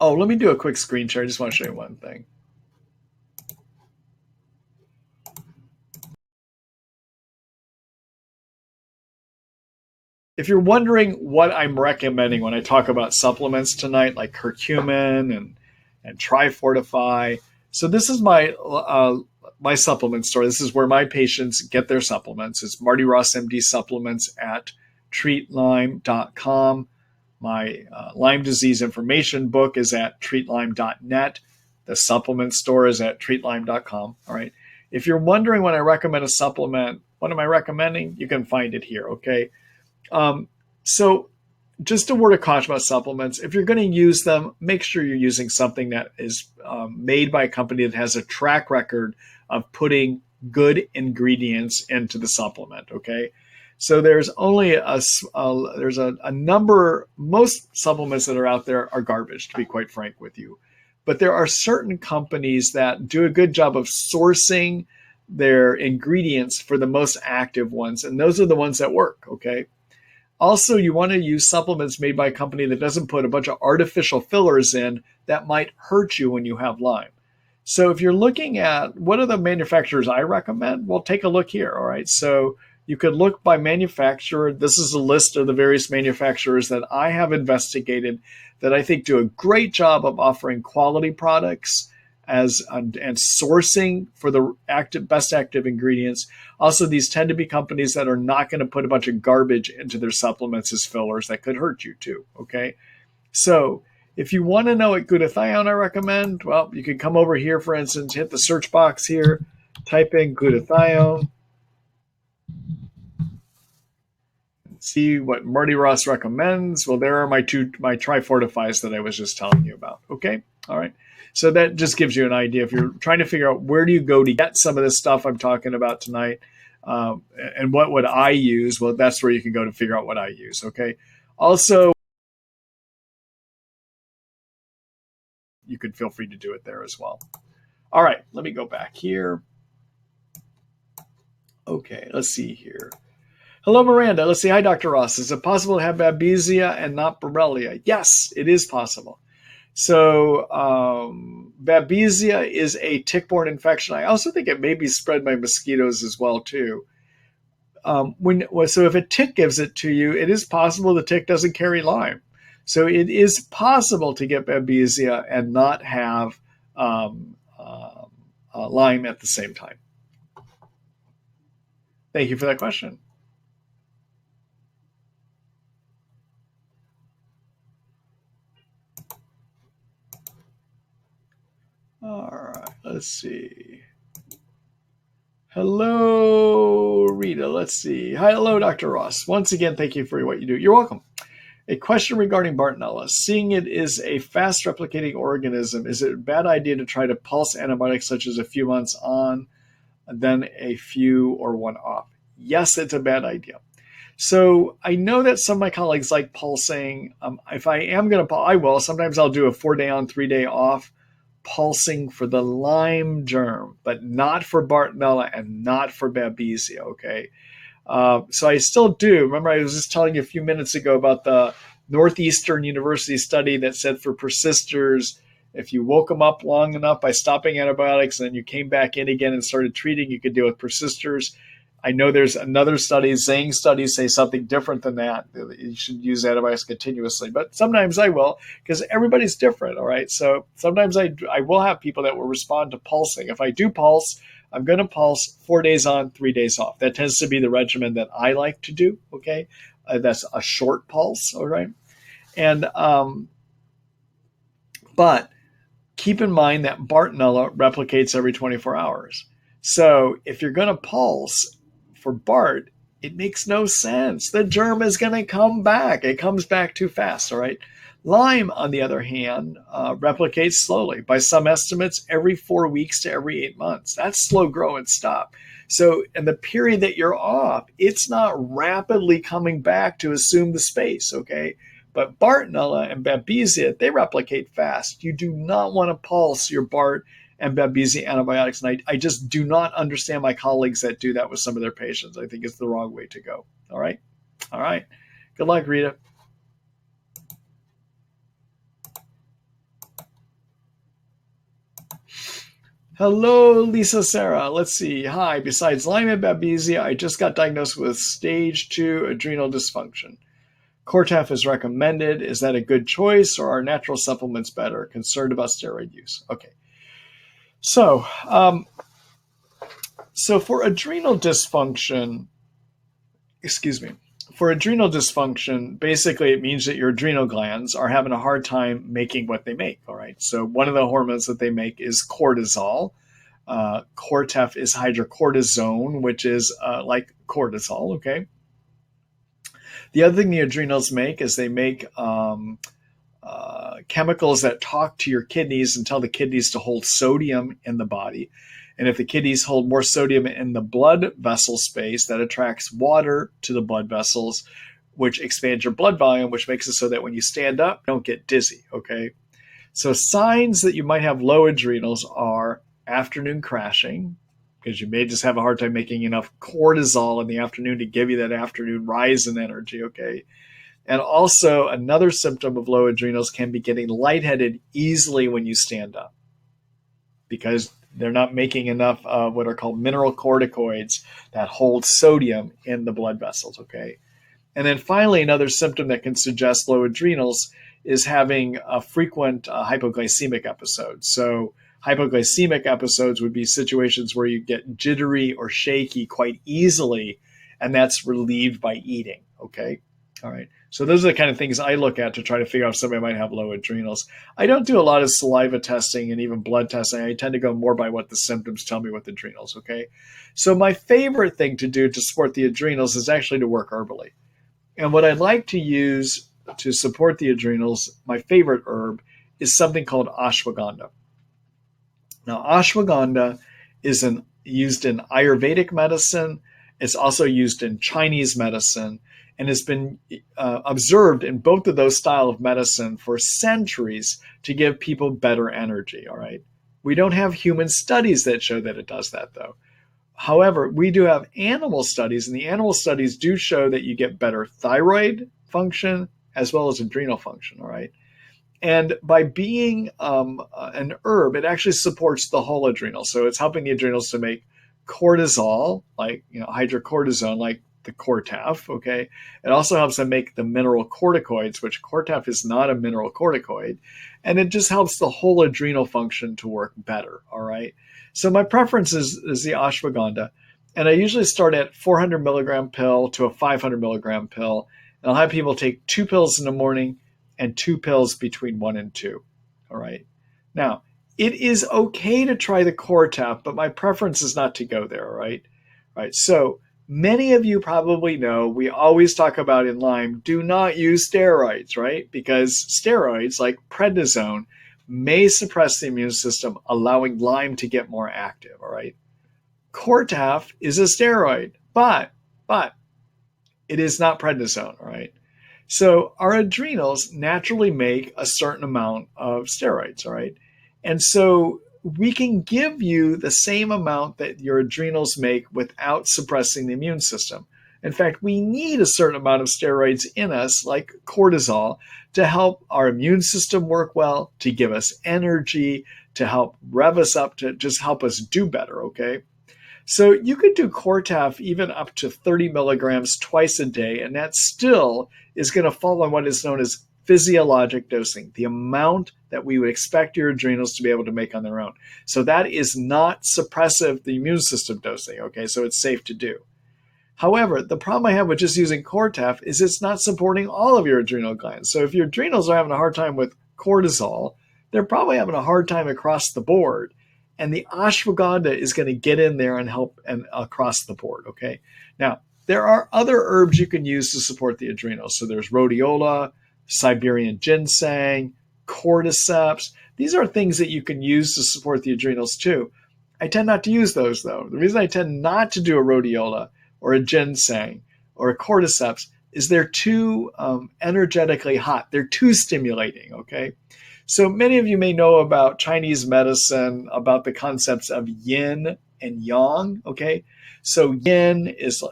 Oh, let me do a quick screen share. I just want to show you one thing. If you're wondering what I'm recommending when I talk about supplements tonight, like curcumin and Trifortify, so this is my supplement store. This is where my patients get their supplements. It's Marty Ross MD supplements at treatlyme.com. My Lyme disease information book is at treatlyme.net. The supplement store is at treatlyme.com. All right. If you're wondering when I recommend a supplement, what am I recommending? You can find it here. Okay. So just a word of caution about supplements. If you're going to use them, make sure you're using something that is made by a company that has a track record of putting good ingredients into the supplement. Okay. So there's only there's a number, most supplements that are out there are garbage, to be quite frank with you. But there are certain companies that do a good job of sourcing their ingredients for the most active ones. And those are the ones that work, okay? Also, you want to use supplements made by a company that doesn't put a bunch of artificial fillers in that might hurt you when you have Lyme. So if you're looking at what are the manufacturers I recommend, well, take a look here, all right? So you could look by manufacturer. This is a list of the various manufacturers that I have investigated that I think do a great job of offering quality products and sourcing for the best active ingredients. Also, these tend to be companies that are not going to put a bunch of garbage into their supplements as fillers that could hurt you too, okay? So If you want to know what glutathione I recommend, well, you can come over here, for instance, hit the search box here, type in glutathione, see what Marty Ross recommends. Well, there are my trifortifies that I was just telling you about. Okay, all right. So that just gives you an idea if you're trying to figure out where do you go to get some of this stuff I'm talking about tonight, and what would I use? Well, that's where you can go to figure out what I use. Okay. Also, you could feel free to do it there as well. All right, let me go back here. Okay, let's see here. Hello, Miranda. Let's see. Hi, Dr. Ross. Is it possible to have Babesia and not Borrelia? Yes, it is possible. So Babesia is a tick-borne infection. I also think it may be spread by mosquitoes as well, too. So if a tick gives it to you, it is possible the tick doesn't carry Lyme. So it is possible to get Babesia and not have Lyme at the same time. Thank you for that question. All right, let's see. Hello, Rita. Let's see. Hi, hello, Dr. Ross. Once again, thank you for what you do. You're welcome. A question regarding Bartonella. Seeing it is a fast replicating organism, is it a bad idea to try to pulse antibiotics such as a few months on, then a few or one off? Yes, it's a bad idea. So I know that some of my colleagues like pulsing. If I am going to pulse, I will. Sometimes I'll do a 4-day on, 3-day off pulsing for the Lyme germ, but not for Bartonella and not for Babesia, okay? So I still do. Remember, I was just telling you a few minutes ago about the Northeastern University study that said for persisters, if you woke them up long enough by stopping antibiotics and then you came back in again and started treating, you could deal with persisters. I know there's another study, Zhang studies say something different than that. You should use antibiotics continuously, but sometimes I will because everybody's different, all right? So sometimes I will have people that will respond to pulsing. If I do pulse, I'm going to pulse 4 days on, 3 days off. That tends to be the regimen that I like to do, okay? That's a short pulse, all right? And but keep in mind that Bartonella replicates every 24 hours. So if you're going to pulse for Bart, it makes no sense. The germ is going to come back. It comes back too fast, all right? Lyme, on the other hand, replicates slowly. By some estimates, every 4 weeks to every 8 months. That's slow grow and stop. So in the period that you're off, it's not rapidly coming back to assume the space, okay? But Bartonella and Babesia, they replicate fast. You do not want to pulse your Bart and Babesia antibiotics. And I just do not understand my colleagues that do that with some of their patients. I think it's the wrong way to go. All right. All right. Good luck, Rita. Hello, Lisa Sarah. Let's see. Hi. Besides Lyme and Babesia, I just got diagnosed with stage 2 adrenal dysfunction. Cortef is recommended. Is that a good choice or are natural supplements better? Concerned about steroid use. Okay. So for adrenal dysfunction, basically it means that your adrenal glands are having a hard time making what they make, all right? So one of the hormones that they make is cortisol. Cortef is hydrocortisone, which is like cortisol, okay? The other thing the adrenals make is they make chemicals that talk to your kidneys and tell the kidneys to hold sodium in the body. And if the kidneys hold more sodium in the blood vessel space, that attracts water to the blood vessels, which expands your blood volume, which makes it so that when you stand up, you don't get dizzy, okay? So signs that you might have low adrenals are afternoon crashing, because you may just have a hard time making enough cortisol in the afternoon to give you that afternoon rise in energy, okay? And also another symptom of low adrenals can be getting lightheaded easily when you stand up because they're not making enough of what are called mineral corticoids that hold sodium in the blood vessels, okay? And then finally, another symptom that can suggest low adrenals is having a frequent hypoglycemic episodes. So hypoglycemic episodes would be situations where you get jittery or shaky quite easily, and that's relieved by eating, okay? All right. So those are the kind of things I look at to try to figure out if somebody might have low adrenals. I don't do a lot of saliva testing and even blood testing. I tend to go more by what the symptoms tell me with adrenals. Okay. So my favorite thing to do to support the adrenals is actually to work herbally. And what I'd like to use to support the adrenals, my favorite herb, is something called ashwagandha. Now, ashwagandha is used in Ayurvedic medicine. It's also used in Chinese medicine, and has been observed in both of those styles of medicine for centuries to give people better energy. All right. We don't have human studies that show that it does that, though. However, we do have animal studies, and the animal studies do show that you get better thyroid function as well as adrenal function. All right. And by being an herb, it actually supports the whole adrenal. So it's helping the adrenals to make cortisol, like hydrocortisone, like the Cortef. Okay. It also helps them make the mineral corticoids, which Cortef is not a mineral corticoid, and it just helps the whole adrenal function to work better. All right. So my preference is the ashwagandha, and I usually start at 400 milligram pill to a 500 milligram pill, and I'll have people take 2 pills in the morning and 2 pills between 1 and 2. All right. Now, it is okay to try the Cortef, but my preference is not to go there. All right. All right. So many of you probably know we always talk about in Lyme, do not use steroids, right? Because steroids like prednisone may suppress the immune system, allowing Lyme to get more active. All right. Cortef is a steroid, but it is not prednisone. All right. So our adrenals naturally make a certain amount of steroids, all right? And so we can give you the same amount that your adrenals make without suppressing the immune system. In fact, we need a certain amount of steroids in us, like cortisol, to help our immune system work well, to give us energy, to help rev us up, to just help us do better, okay? So you could do Cortef even up to 30 milligrams twice a day, and that still is going to fall on what is known as physiologic dosing, the amount that we would expect your adrenals to be able to make on their own. So that is not suppressive, the immune system dosing, okay? So it's safe to do. However, the problem I have with just using Cortef is it's not supporting all of your adrenal glands. So if your adrenals are having a hard time with cortisol, they're probably having a hard time across the board. And the ashwagandha is going to get in there and help and across the board, okay? Now, there are other herbs you can use to support the adrenals. So there's rhodiola, Siberian ginseng, cordyceps. These are things that you can use to support the adrenals too. I tend not to use those, though. The reason I tend not to do a rhodiola or a ginseng or a cordyceps is they're too energetically hot. They're too stimulating, okay? So many of you may know about Chinese medicine, about the concepts of yin and yang, okay? So yin is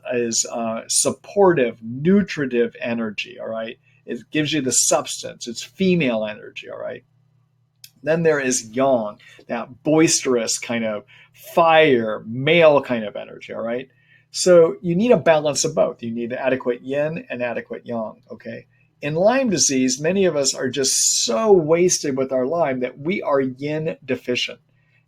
supportive, nutritive energy, all right? It gives you the substance. It's female energy, all right? Then there is yang, that boisterous kind of fire, male kind of energy, all right? So you need a balance of both. You need adequate yin and adequate yang, okay? In Lyme disease, many of us are just so wasted with our Lyme that we are yin deficient.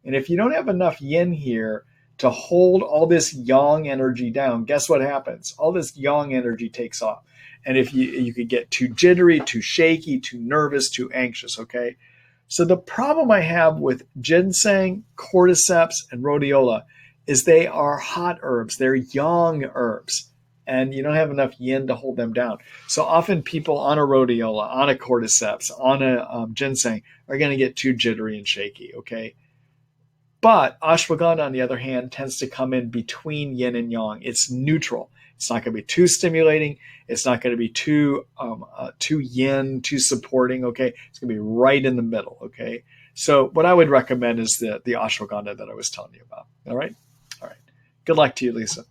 And if you don't have enough yin here to hold all this yang energy down, guess what happens? All this yang energy takes off. And if you could get too jittery, too shaky, too nervous, too anxious, okay? So the problem I have with ginseng, cordyceps, and rhodiola is they are hot herbs. They're yang herbs. And you don't have enough yin to hold them down. So often people on a rhodiola, on a cordyceps, on a ginseng are going to get too jittery and shaky, okay? But ashwagandha, on the other hand, tends to come in between yin and yang. It's neutral. It's not going to be too stimulating. It's not going to be too yin, too supporting, okay? It's going to be right in the middle, okay? So what I would recommend is the ashwagandha that I was telling you about, all right? All right. Good luck to you, Lisa.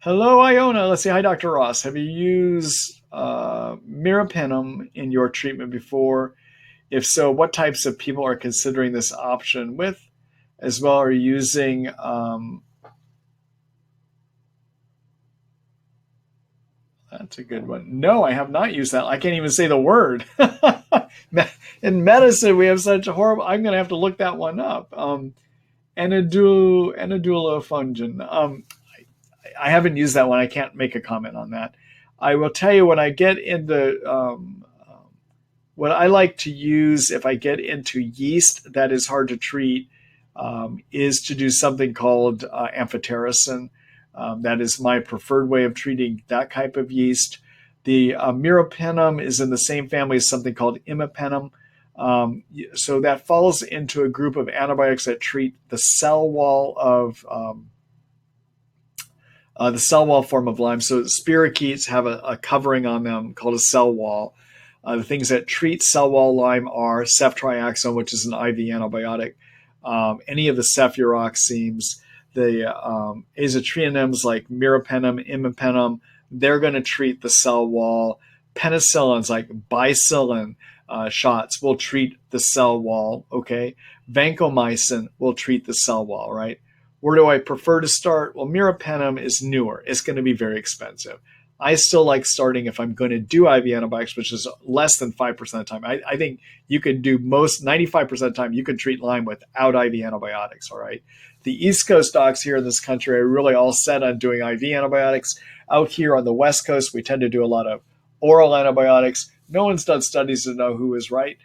Hello, Iona. Let's see. Hi, Dr. Ross. Have you used meropenem in your treatment before? If so, what types of people are considering this option with? As well, are you using that's a good one. No, I have not used that. I can't even say the word. In medicine, we have such a horrible. I'm going to have to look that one up. Anadulafungin. I haven't used that one. I can't make a comment on that. I will tell you when I get into what I like to use if I get into yeast that is hard to treat is to do something called amphotericin. That is my preferred way of treating that type of yeast. The meropenem is in the same family as something called imipenem. So that falls into a group of antibiotics that treat the cell wall of the cell wall form of Lyme. So spirochetes have a covering on them called a cell wall. The things that treat cell wall Lyme are ceftriaxone, which is an IV antibiotic, any of the cefuroxemes, the azathioprines like meropenem, imipenem, they're going to treat the cell wall. Penicillins like bicillin shots will treat the cell wall, okay? Vancomycin will treat the cell wall, right? Where do I prefer to start? Well, meropenem is newer. It's going to be very expensive. I still like starting if I'm going to do IV antibiotics, which is less than 5% of the time. I think you could do 95% of the time, you could treat Lyme without IV antibiotics, all right? The East Coast docs here in this country are really all set on doing IV antibiotics. Out here on the West Coast, we tend to do a lot of oral antibiotics. No one's done studies to know who is right.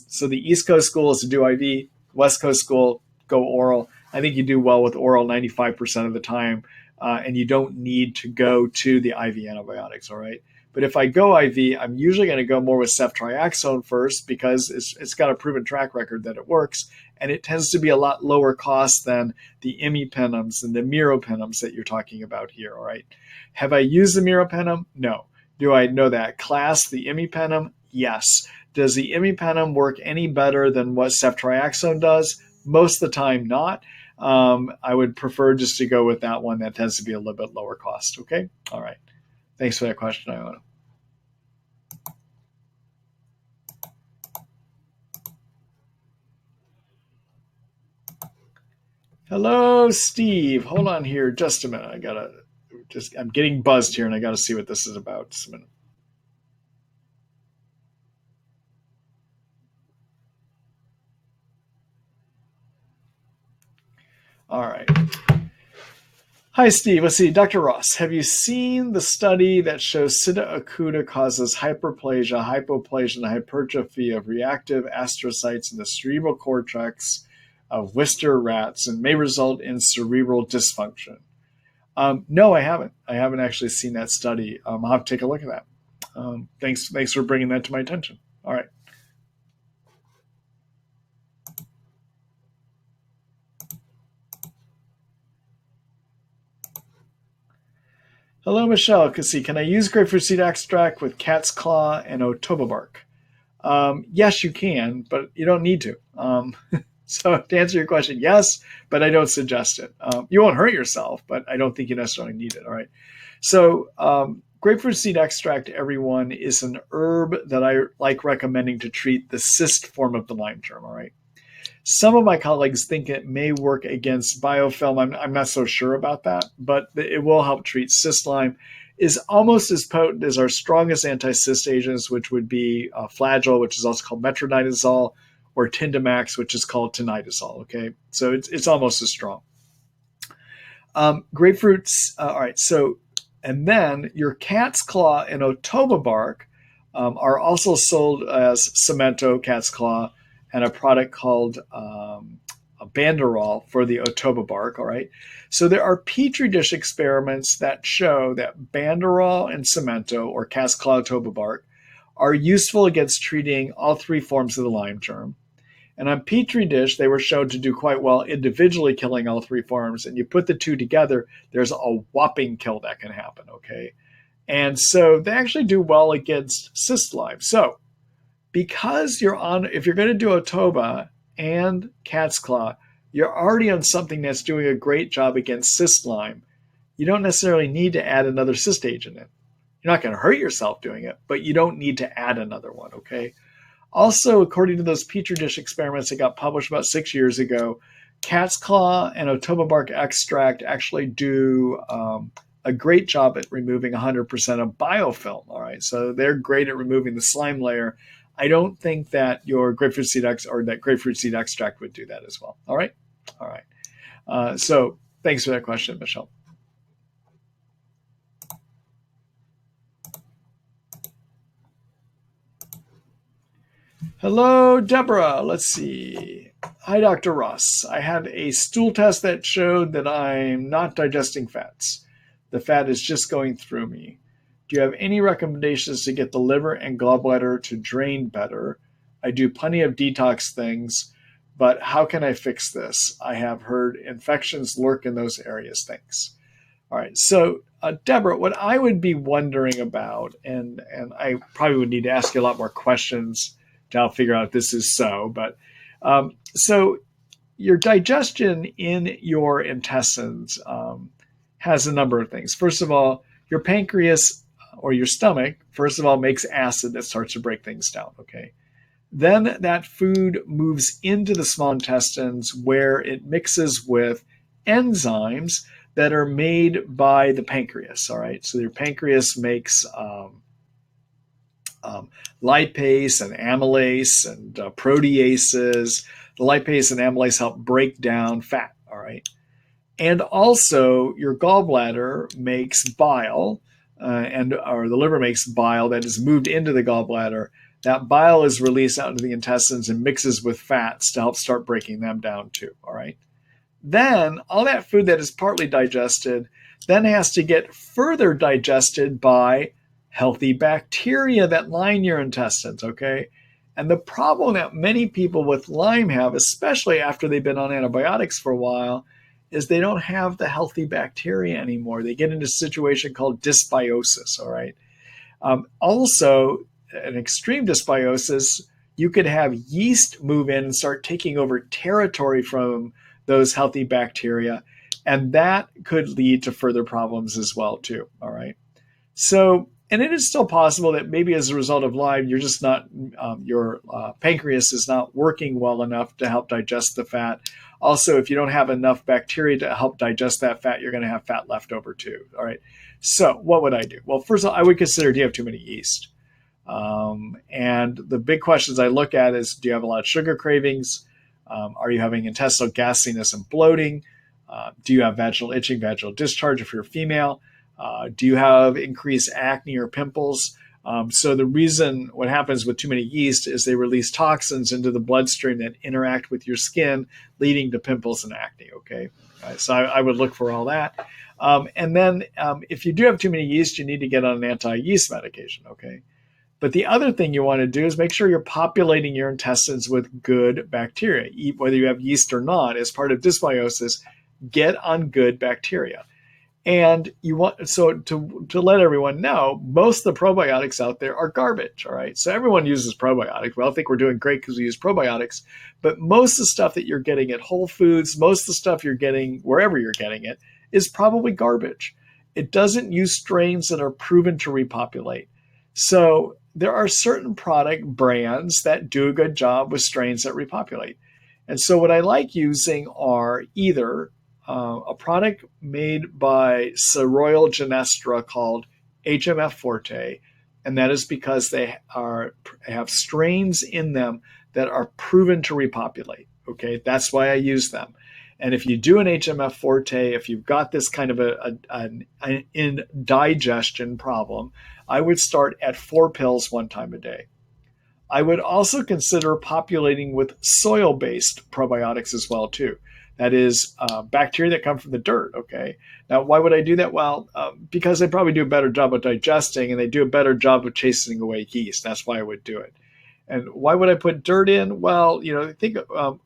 So the East Coast school is to do IV, West Coast school, go oral. I think you do well with oral 95% of the time, and you don't need to go to the IV antibiotics, all right? But if I go IV, I'm usually going to go more with ceftriaxone first because it's got a proven track record that it works, and it tends to be a lot lower cost than the imipenems and the meropenems that you're talking about here, all right? Have I used the meropenem? No. Do I know that class, the imipenem? Yes. Does the imipenem work any better than what ceftriaxone does? Most of the time, not. I would prefer just to go with that one that tends to be a little bit lower cost. Okay. All right. Thanks for that question, Iona. Hello, Steve. Hold on here just a minute. I'm getting buzzed here and I got to see what this is about. Just a minute. All right. Hi, Steve. Let's see. Dr. Ross, have you seen the study that shows Sida acuta causes hyperplasia, hypoplasia, and hypertrophy of reactive astrocytes in the cerebral cortex of Wistar rats and may result in cerebral dysfunction? No, I haven't. I haven't actually seen that study. I'll have to take a look at that. Thanks for bringing that to my attention. All right. Hello, Michelle. Can I use grapefruit seed extract with cat's claw and otoba bark? Yes, you can, but you don't need to. So to answer your question, yes, but I don't suggest it. You won't hurt yourself, but I don't think you necessarily need it. All right. So grapefruit seed extract, everyone, is an herb that I like recommending to treat the cyst form of the Lyme germ. All right. Some of my colleagues think it may work against biofilm. I'm not so sure about that, but it will help treat cyst Lyme. Is almost as potent as our strongest anti-cyst agents, which would be Flagyl, which is also called metronidazole, or Tindamax, which is called tinidazole. Okay, so it's almost as strong. Grapefruits. All right. So, and then your cat's claw and otoba bark are also sold as cemento, cat's claw, and a product called a banderol for the otoba bark. All right. So there are petri dish experiments that show that banderol and cemento, or cat's claw otoba bark, are useful against treating all three forms of the Lyme germ. And on petri dish, they were shown to do quite well individually killing all three forms. And you put the two together, there's a whopping kill that can happen. Okay. And so they actually do well against cyst Lyme. So because if you're going to do otoba and cat's claw, you're already on something that's doing a great job against cyst Lyme. You don't necessarily need to add another cyst agent in. You're not going to hurt yourself doing it, but you don't need to add another one, okay? Also, according to those petri dish experiments that got published about 6 years ago, cat's claw and otoba bark extract actually do a great job at removing 100% of biofilm, all right? So they're great at removing the slime layer. I don't think that your grapefruit seed extract would do that as well. All right. All right. So thanks for that question, Michelle. Hello, Deborah. Let's see. Hi, Dr. Ross. I had a stool test that showed that I'm not digesting fats. The fat is just going through me. Do you have any recommendations to get the liver and gallbladder to drain better? I do plenty of detox things, but how can I fix this? I have heard infections lurk in those areas. Thanks. All right. So, Deborah, what I would be wondering about, and I probably would need to ask you a lot more questions to help figure out if this is so, but so your digestion in your intestines has a number of things. First of all, your pancreas or your stomach, first of all, makes acid that starts to break things down. Okay. Then that food moves into the small intestines where it mixes with enzymes that are made by the pancreas. All right. So your pancreas makes lipase and amylase and proteases. The lipase and amylase help break down fat. All right. And also your gallbladder makes bile or the liver makes bile that is moved into the gallbladder. That bile is released out into the intestines and mixes with fats to help start breaking them down too. All right. Then all that food that is partly digested then has to get further digested by healthy bacteria that line your intestines, okay? And the problem that many people with Lyme have, especially after they've been on antibiotics for a while, is they don't have the healthy bacteria anymore. They get into a situation called dysbiosis, all right? Also, an extreme dysbiosis, you could have yeast move in and start taking over territory from those healthy bacteria, and that could lead to further problems as well too, all right? So, and it is still possible that maybe as a result of Lyme, you're just not, your pancreas is not working well enough to help digest the fat. Also, if you don't have enough bacteria to help digest that fat, you're going to have fat left over too. All right. So what would I do? Well, first of all, I would consider, do you have too many yeast? And the big questions I look at is, do you have a lot of sugar cravings? Are you having intestinal gasiness and bloating? Do you have vaginal itching, vaginal discharge if you're a female? Do you have increased acne or pimples? So the reason what happens with too many yeast is they release toxins into the bloodstream that interact with your skin, leading to pimples and acne. Okay, so I would look for all that. And then if you do have too many yeast, you need to get on an anti-yeast medication. Okay. But the other thing you want to do is make sure you're populating your intestines with good bacteria. Whether you have yeast or not, as part of dysbiosis, get on good bacteria. And you want, so to let everyone know, most of the probiotics out there are garbage. All right. So everyone uses probiotics. We all think we're doing great because we use probiotics, but most of the stuff that you're getting at Whole Foods, most of the stuff you're getting wherever you're getting it, is probably garbage. It doesn't use strains that are proven to repopulate. So there are certain product brands that do a good job with strains that repopulate. And so what I like using are either a product made by Royal Genestra called HMF Forte, and that is because they have strains in them that are proven to repopulate. Okay, that's why I use them. And if you do an HMF Forte, if you've got this kind of an indigestion problem, I would start at 4 pills 1 time a day. I would also consider populating with soil-based probiotics as well too. That is bacteria that come from the dirt, okay? Now, why would I do that? Well, because they probably do a better job of digesting and they do a better job of chasing away yeast. That's why I would do it. And why would I put dirt in? Well, I think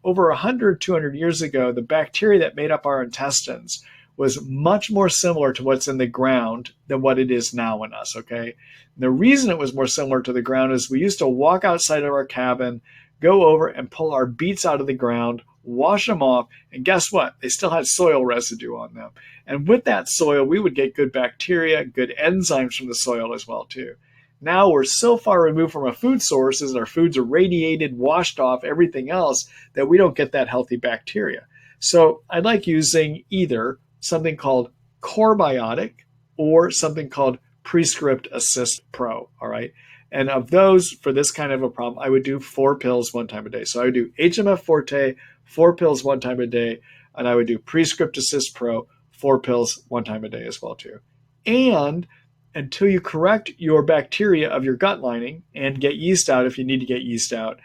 over 100, 200 years ago, the bacteria that made up our intestines was much more similar to what's in the ground than what it is now in us, okay? And the reason it was more similar to the ground is we used to walk outside of our cabin, go over and pull our beets out of the ground, wash them off, and guess what? They still had soil residue on them. And with that soil, we would get good bacteria, good enzymes from the soil as well too. Now we're so far removed from our food sources and our foods are radiated, washed off, everything else, that we don't get that healthy bacteria. So I like using either something called Corebiotic or something called Prescript Assist Pro, all right? And of those, for this kind of a problem, I would do 4 pills 1 time a day. So I would do HMF Forte, 4 pills 1 time a day. And I would do Prescript Assist Pro, 4 pills 1 time a day as well too. And until you correct your bacteria of your gut lining and get yeast out if you need to get yeast out,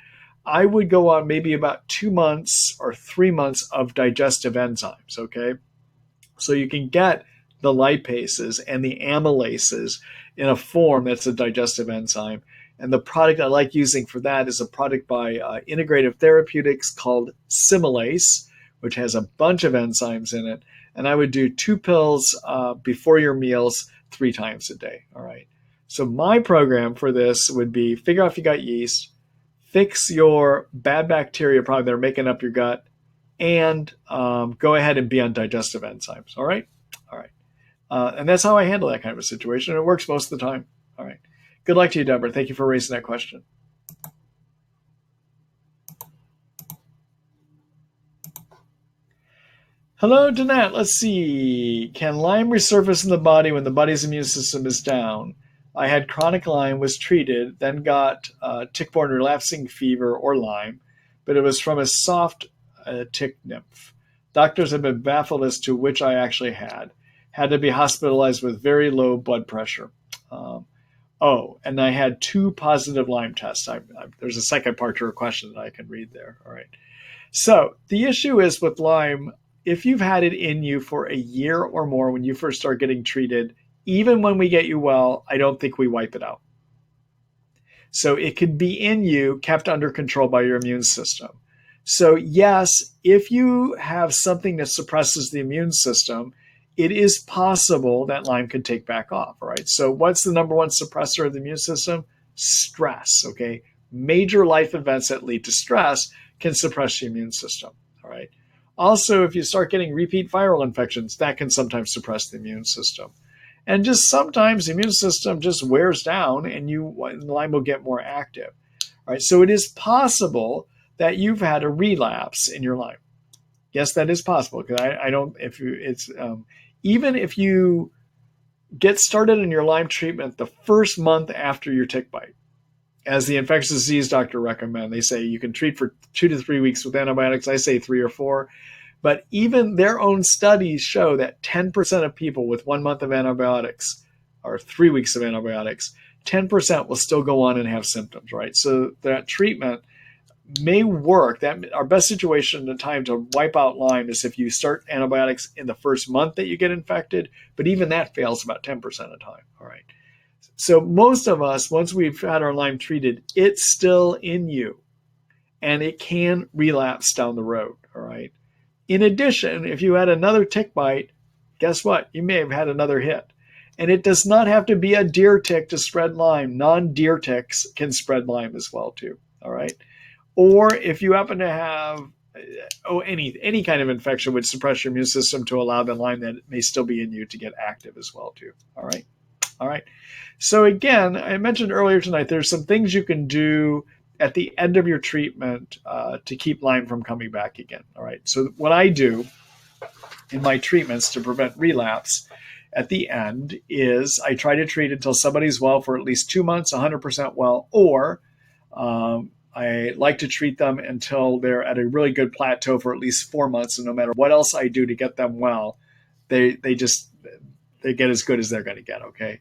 I would go on maybe about 2 months or 3 months of digestive enzymes, okay? So you can get the lipases and the amylases in a form that's a digestive enzyme. And the product I like using for that is a product by Integrative Therapeutics called Similase, which has a bunch of enzymes in it. And I would do 2 pills before your meals 3 times a day. All right. So my program for this would be figure out if you got yeast, fix your bad bacteria probably that are making up your gut, and go ahead and be on digestive enzymes. All right. All right. And that's how I handle that kind of a situation. It works most of the time. All right. Good luck to you, Deborah. Thank you for raising that question. Hello, Danette. Let's see. Can Lyme resurface in the body when the body's immune system is down? I had chronic Lyme, was treated, then got tick-borne relapsing fever or Lyme, but it was from a soft tick nymph. Doctors have been baffled as to which I actually had. Had to be hospitalized with very low blood pressure. And I had 2 positive Lyme tests. There's a second part to her question that I can read there. All right. So the issue is with Lyme, if you've had it in you for a year or more when you first start getting treated, even when we get you well, I don't think we wipe it out. So it could be in you, kept under control by your immune system. So yes, if you have something that suppresses the immune system, it is possible that Lyme could take back off, all right? So what's the number one suppressor of the immune system? Stress, okay? Major life events that lead to stress can suppress the immune system, all right? Also, if you start getting repeat viral infections, that can sometimes suppress the immune system. And just sometimes the immune system just wears down and Lyme will get more active, all right? So it is possible that you've had a relapse in your Lyme. Yes, that is possible. Because even if you get started in your Lyme treatment the first month after your tick bite, as the infectious disease doctor recommend, they say you can treat for 2 to 3 weeks with antibiotics. I say 3 or 4. But even their own studies show that 10% of people with 1 month of antibiotics or 3 weeks of antibiotics, 10% will still go on and have symptoms, right? So that treatment may work. That our best situation and time to wipe out Lyme is if you start antibiotics in the first month that you get infected, but even that fails about 10% of the time, all right? So most of us, once we've had our Lyme treated, it's still in you and it can relapse down the road, all right? In addition, if you had another tick bite, guess what? You may have had another hit. And it does not have to be a deer tick to spread Lyme. Non-deer ticks can spread Lyme as well too, all right? Or if you happen to have any kind of infection would suppress your immune system to allow the Lyme that may still be in you to get active as well too. All right. All right. So again, I mentioned earlier tonight, there's some things you can do at the end of your treatment to keep Lyme from coming back again. All right. So what I do in my treatments to prevent relapse at the end is I try to treat until somebody's well for at least 2 months, 100% well, or I like to treat them until they're at a really good plateau for at least 4 months. And no matter what else I do to get them well, they get as good as they're going to get. Okay.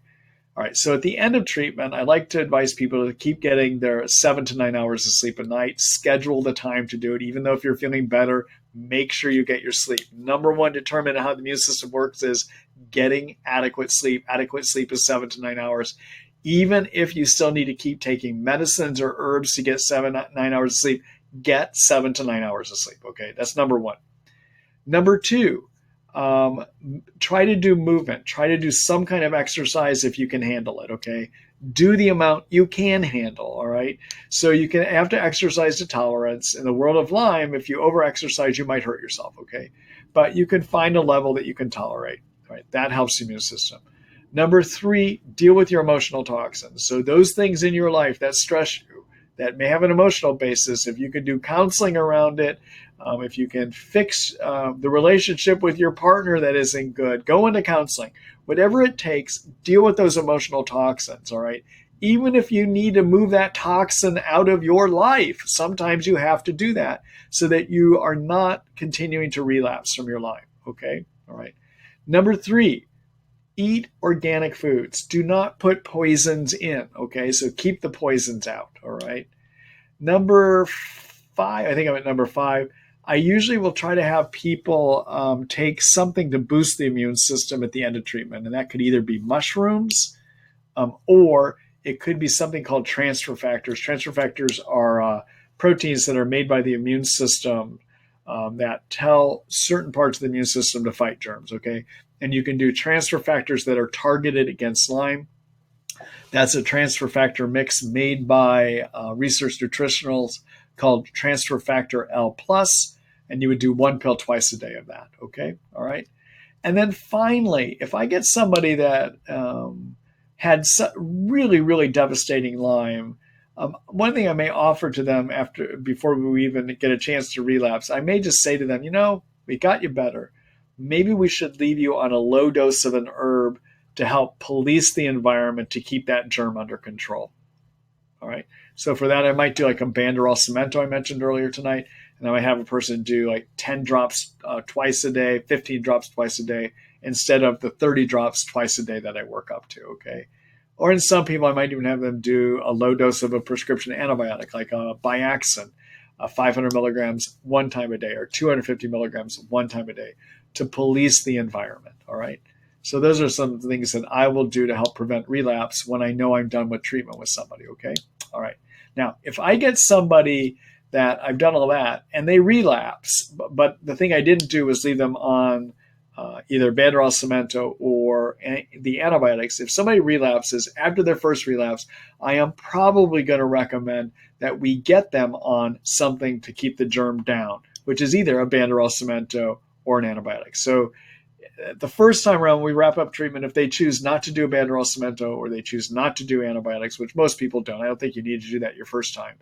All right. So at the end of treatment, I like to advise people to keep getting their 7 to 9 hours of sleep a night. Schedule the time to do it. Even though if you're feeling better, make sure you get your sleep. Number one determinant of how the immune system works is getting adequate sleep. Adequate sleep is 7 to 9 hours. Even if you still need to keep taking medicines or herbs to get 7 to 9 hours of sleep, get 7 to 9 hours of sleep. Okay, that's number one. Number two, try to do movement. Try to do some kind of exercise if you can handle it. Okay, do the amount you can handle. All right, so you can have to exercise to tolerance. In the world of Lyme, if you over-exercise, you might hurt yourself. Okay, but you can find a level that you can tolerate. All right, that helps the immune system. Number three, deal with your emotional toxins. So those things in your life that stress you, that may have an emotional basis, if you can do counseling around it, if you can fix the relationship with your partner that isn't good, go into counseling. Whatever it takes, deal with those emotional toxins, all right? even if you need to move that toxin out of your life, sometimes you have to do that so that you are not continuing to relapse from your Lyme. Okay. All right. Number 3, eat organic foods. Do not put poisons in. Okay. So keep the poisons out. All right. Number 5, I think I'm at number 5. I usually will try to have people take something to boost the immune system at the end of treatment. And that could either be mushrooms or it could be something called transfer factors. Transfer factors are proteins that are made by the immune system that tell certain parts of the immune system to fight germs, okay? And you can do transfer factors that are targeted against Lyme. That's a transfer factor mix made by Research Nutritionals called Transfer Factor L+, and you would do 1 pill twice a day of that, okay? All right? And then finally, if I get somebody that had really, really devastating Lyme, one thing I may offer to them before we even get a chance to relapse, I may just say to them, we got you better. Maybe we should leave you on a low dose of an herb to help police the environment to keep that germ under control. All right. So for that, I might do like a banderol cemento I mentioned earlier tonight. And I might have a person do like 10 drops twice a day, 15 drops twice a day, instead of the 30 drops twice a day that I work up to. Okay. Or in some people, I might even have them do a low dose of a prescription antibiotic, like a Biaxin, 500 milligrams 1 time a day, or 250 milligrams 1 time a day, to police the environment. All right. So those are some things that I will do to help prevent relapse when I know I'm done with treatment with somebody. Okay. All right. Now, if I get somebody that I've done all that and they relapse, but the thing I didn't do was leave them on either banderol cemento or the antibiotics. If somebody relapses after their first relapse, I am probably going to recommend that we get them on something to keep the germ down, which is either a banderol cemento or an antibiotic. So the first time around, we wrap up treatment, if they choose not to do a banderol cemento or they choose not to do antibiotics, which most people don't, I don't think you need to do that your first time.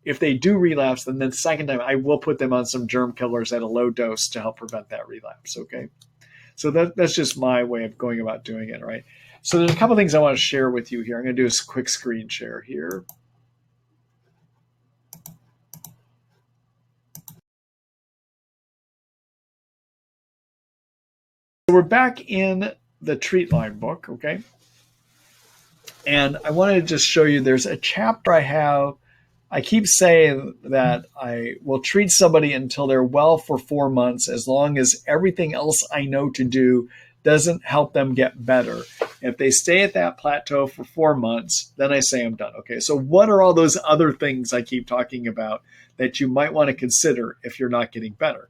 If they do relapse, then the second time, I will put them on some germ killers at a low dose to help prevent that relapse, okay? So that's just my way of going about doing it, right? So there's a couple of things I want to share with you here. I'm going to do a quick screen share here. So we're back in the Treat Lyme book, okay? And I wanted to just show you there's a chapter I have. I keep saying that I will treat somebody until they're well for 4 months, as long as everything else I know to do doesn't help them get better. If they stay at that plateau for 4 months, then I say I'm done. Okay, so what are all those other things I keep talking about that you might want to consider if you're not getting better?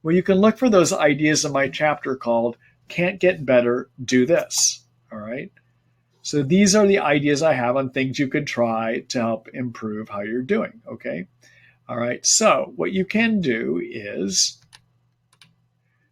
Well, you can look for those ideas in my chapter called Can't Get Better, Do This. All right. So these are the ideas I have on things you could try to help improve how you're doing, okay? All right, so what you can do is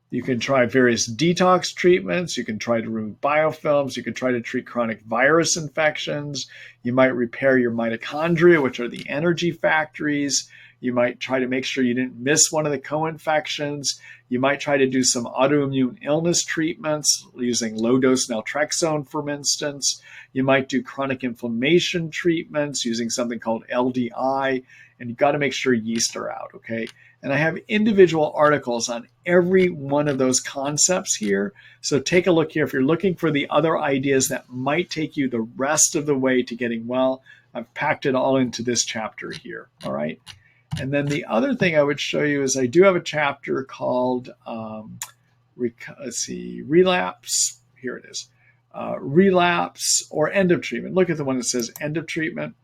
you can try various detox treatments. You can try to remove biofilms. You can try to treat chronic virus infections. You might repair your mitochondria, which are the energy factories. You might try to make sure you didn't miss one of the co-infections. You might try to do some autoimmune illness treatments using low-dose naltrexone, for instance. You might do chronic inflammation treatments using something called LDI, and you've got to make sure yeast are out, okay? And I have individual articles on every one of those concepts here. So take a look here. If you're looking for the other ideas that might take you the rest of the way to getting well, I've packed it all into this chapter here, all right? And then the other thing I would show you is I do have a chapter called, relapse. Here it is. Relapse or end of treatment. Look at the one that says end of treatment.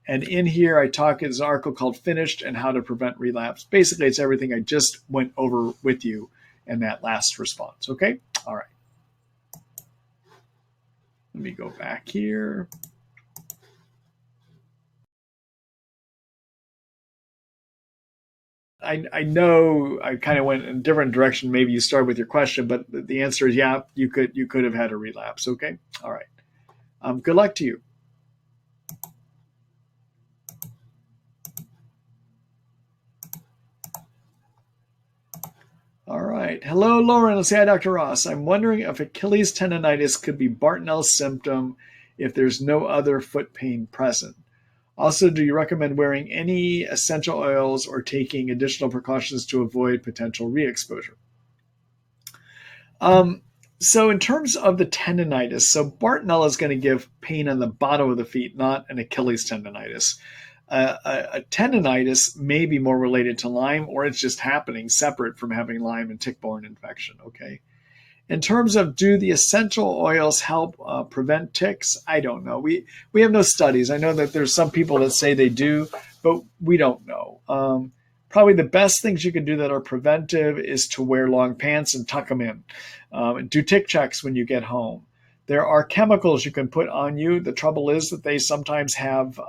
And in here, I talk, it's an article called Finished and How to Prevent Relapse. Basically, it's everything I just went over with you in that last response. Okay? All right. Let me go back here. I know I kind of went in a different direction. Maybe you started with your question, but the answer is yeah, you could have had a relapse. Okay? All right. Good luck to you. All right. Hello, Lauren. Let's say hi, Dr. Ross. I'm wondering if Achilles tendonitis could be Bartonell's symptom if there's no other foot pain present? Also, do you recommend wearing any essential oils or taking additional precautions to avoid potential re-exposure? So in terms of the tendonitis, so Bartonella is going to give pain on the bottom of the feet, not an Achilles tendonitis. A tendonitis may be more related to Lyme, or it's just happening separate from having Lyme and tick-borne infection, okay? In terms of, do the essential oils help prevent ticks? I don't know. We have no studies. I know that there's some people that say they do, but we don't know. Probably the best things you can do that are preventive is to wear long pants and tuck them in. And do tick checks when you get home. There are chemicals you can put on you. The trouble is that they sometimes have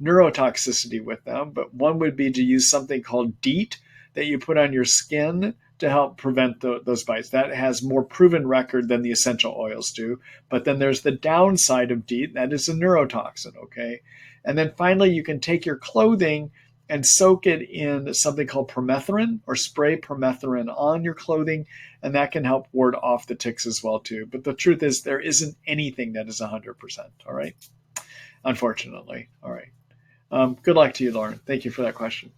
neurotoxicity with them, but one would be to use something called DEET that you put on your skin to help prevent those bites. That has more proven record than the essential oils do. But then there's the downside of DEET, that is a neurotoxin, okay? And then finally, you can take your clothing and soak it in something called permethrin, or spray permethrin on your clothing, and that can help ward off the ticks as well too. But the truth is there isn't anything that is 100%, all right? Unfortunately, all right. Good luck to you, Lauren. Thank you for that question.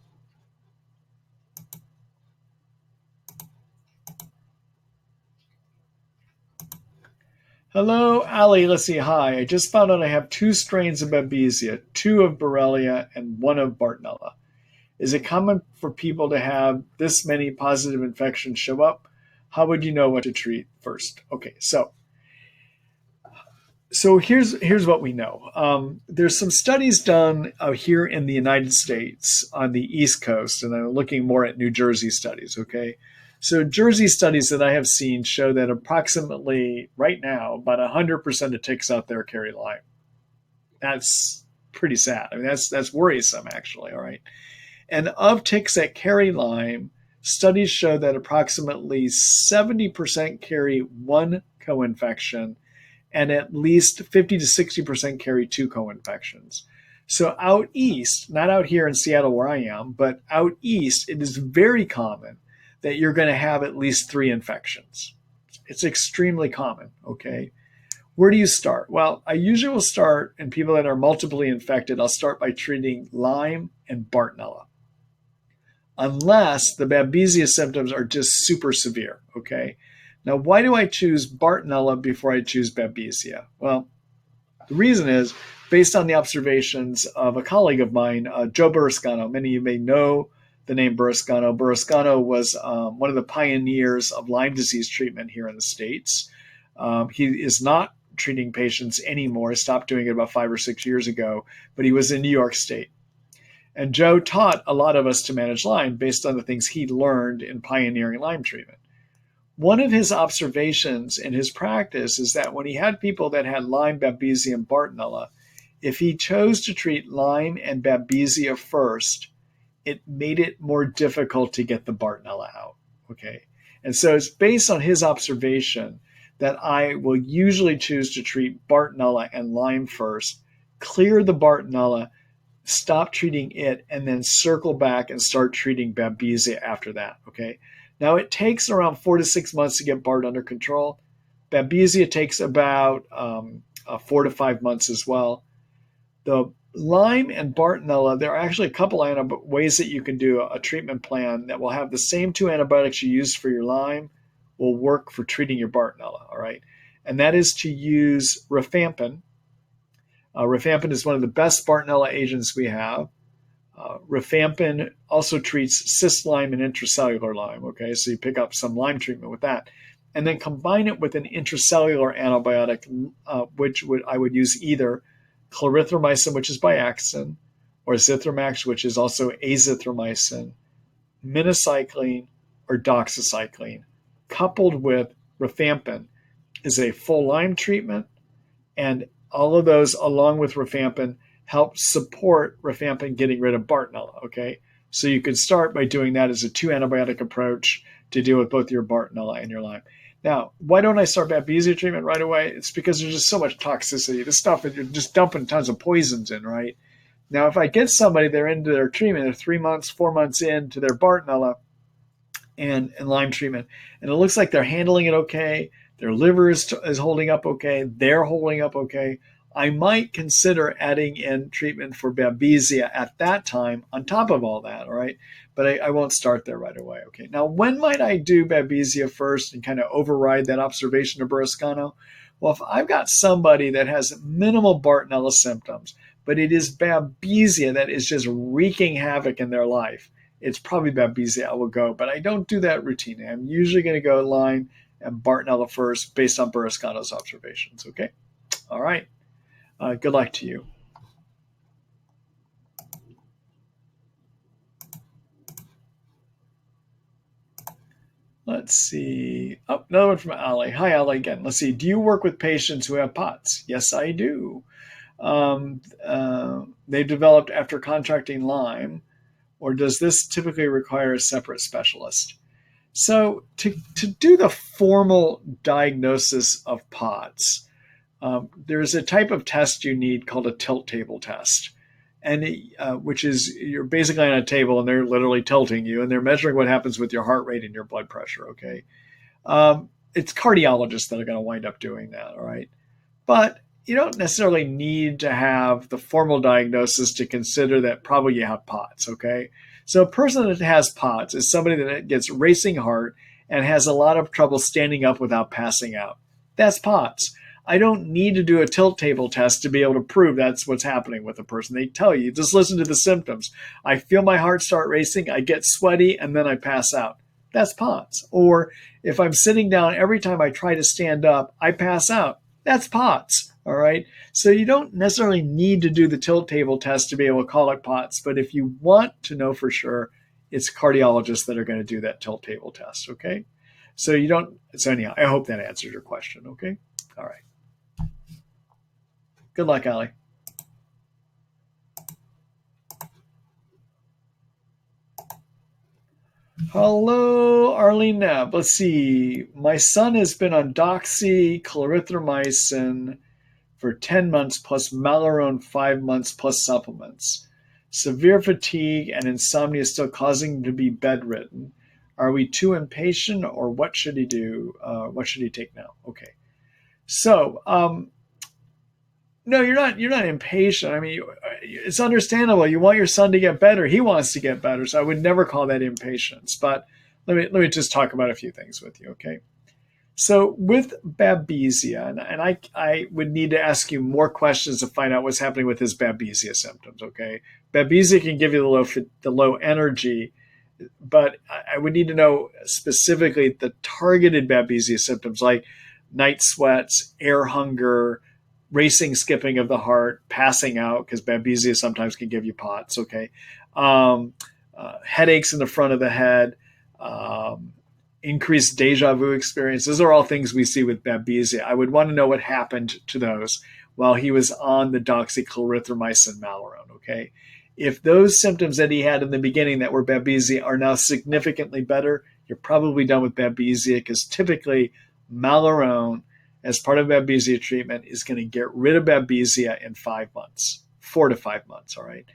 Hello, Ali. Let's see. Hi. I just found out I have 2 strains of Babesia, 2 of Borrelia, and 1 of Bartonella. Is it common for people to have this many positive infections show up? How would you know what to treat first? Okay, so here's what we know. There's some studies done here in the United States on the East Coast, and I'm looking more at New Jersey studies, okay? So Jersey studies that I have seen show that approximately, right now, about 100% of ticks out there carry Lyme. That's pretty sad. I mean, that's worrisome, actually, all right? And of ticks that carry Lyme, studies show that approximately 70% carry 1 co-infection, and at least 50 to 60% carry 2 co-infections. So out east, not out here in Seattle where I am, but out east, it is very common that you're going to have at least 3 infections. It's extremely common, okay? Where do you start? Well, I usually will start in people that are multiply infected. I'll start by treating Lyme and Bartonella, unless the Babesia symptoms are just super severe, okay? Now, why do I choose Bartonella before I choose Babesia? Well, the reason is based on the observations of a colleague of mine, Joe Burrascano. Many of you may know the name Burrascano. Burrascano was one of the pioneers of Lyme disease treatment here in the States. He is not treating patients anymore. He stopped doing it about 5 or 6 years ago, but he was in New York State. And Joe taught a lot of us to manage Lyme based on the things he learned in pioneering Lyme treatment. One of his observations in his practice is that when he had people that had Lyme, Babesia, and Bartonella, if he chose to treat Lyme and Babesia first, it made it more difficult to get the Bartonella out, okay? And so it's based on his observation that I will usually choose to treat Bartonella and Lyme first, clear the Bartonella, stop treating it, and then circle back and start treating Babesia after that, okay? Now, it takes around 4 to 6 months to get BART under control. Babesia takes about 4 to 5 months as well. The Lyme and Bartonella, there are actually a couple of ways that you can do a treatment plan that will have the same 2 antibiotics you used for your Lyme will work for treating your Bartonella, all right? And that is to use rifampin. Rifampin is one of the best Bartonella agents we have. Rifampin also treats cyst Lyme and intracellular Lyme, okay? So you pick up some Lyme treatment with that. And then combine it with an intracellular antibiotic, I would use either clarithromycin, which is Biaxin, or Zithromax, which is also azithromycin, minocycline, or doxycycline, coupled with rifampin is a full Lyme treatment, and all of those, along with rifampin, help support rifampin getting rid of Bartonella, okay? So you could start by doing that as a 2 antibiotic approach to deal with both your Bartonella and your Lyme. Now, why don't I start Babesia treatment right away? It's because there's just so much toxicity. This stuff, you're just dumping tons of poisons in, right? Now, if I get somebody, they're into their treatment, they're 3 months, 4 months into their Bartonella, and Lyme treatment. And it looks like they're handling it okay. Their liver is holding up okay. They're holding up okay. I might consider adding in treatment for Babesia at that time on top of all that, all right? But I won't start there right away, okay? Now, when might I do Babesia first and kind of override that observation of Burrascano? Well, if I've got somebody that has minimal Bartonella symptoms, but it is Babesia that is just wreaking havoc in their life, it's probably Babesia I will go, but I don't do that routinely. I'm usually going to go Lyme and Bartonella first based on Burrascano's observations, okay? All right. Good luck to you. Let's see. Oh, another one from Ali. Hi, Ali again. Let's see. Do you work with patients who have POTS? Yes, I do. They developed after contracting Lyme, or does this typically require a separate specialist? So to do the formal diagnosis of POTS, there's a type of test you need called a tilt table test, and which is you're basically on a table and they're literally tilting you and they're measuring what happens with your heart rate and your blood pressure. Okay, it's cardiologists that are going to wind up doing that. All right, but you don't necessarily need to have the formal diagnosis to consider that probably you have POTS. Okay, so a person that has POTS is somebody that gets racing heart and has a lot of trouble standing up without passing out. That's POTS. I don't need to do a tilt table test to be able to prove that's what's happening with a person. They tell you, just listen to the symptoms. I feel my heart start racing, I get sweaty, and then I pass out. That's POTS. Or if I'm sitting down, every time I try to stand up, I pass out. That's POTS. All right. So you don't necessarily need to do the tilt table test to be able to call it POTS. But if you want to know for sure, it's cardiologists that are going to do that tilt table test. Okay. So you don't. So anyhow, I hope that answers your question. Okay. All right. Good luck, Ali. Hello, Arlene Neb. Let's see. My son has been on doxy, clarithromycin for 10 months plus Malarone 5 months plus supplements. Severe fatigue and insomnia still causing him to be bedridden. Are we too impatient or what should he do? What should he take now? Okay. So, no, you're not impatient. I mean, it's understandable. You want your son to get better. He wants to get better. So I would never call that impatience. But let me just talk about a few things with you, okay? So with Babesia, and I would need to ask you more questions to find out what's happening with his Babesia symptoms, okay? Babesia can give you the low energy, but I would need to know specifically the targeted Babesia symptoms like night sweats, air hunger, racing, skipping of the heart, passing out, because Babesia sometimes can give you POTS, okay? Headaches in the front of the head, increased deja vu experience. Those are all things we see with Babesia. I would want to know what happened to those while he was on the doxychlorothymycin Malarone, okay? If those symptoms that he had in the beginning that were Babesia are now significantly better, you're probably done with Babesia because typically Malarone as part of Babesia treatment is going to get rid of Babesia in 5 months, 4 to 5 months, all right?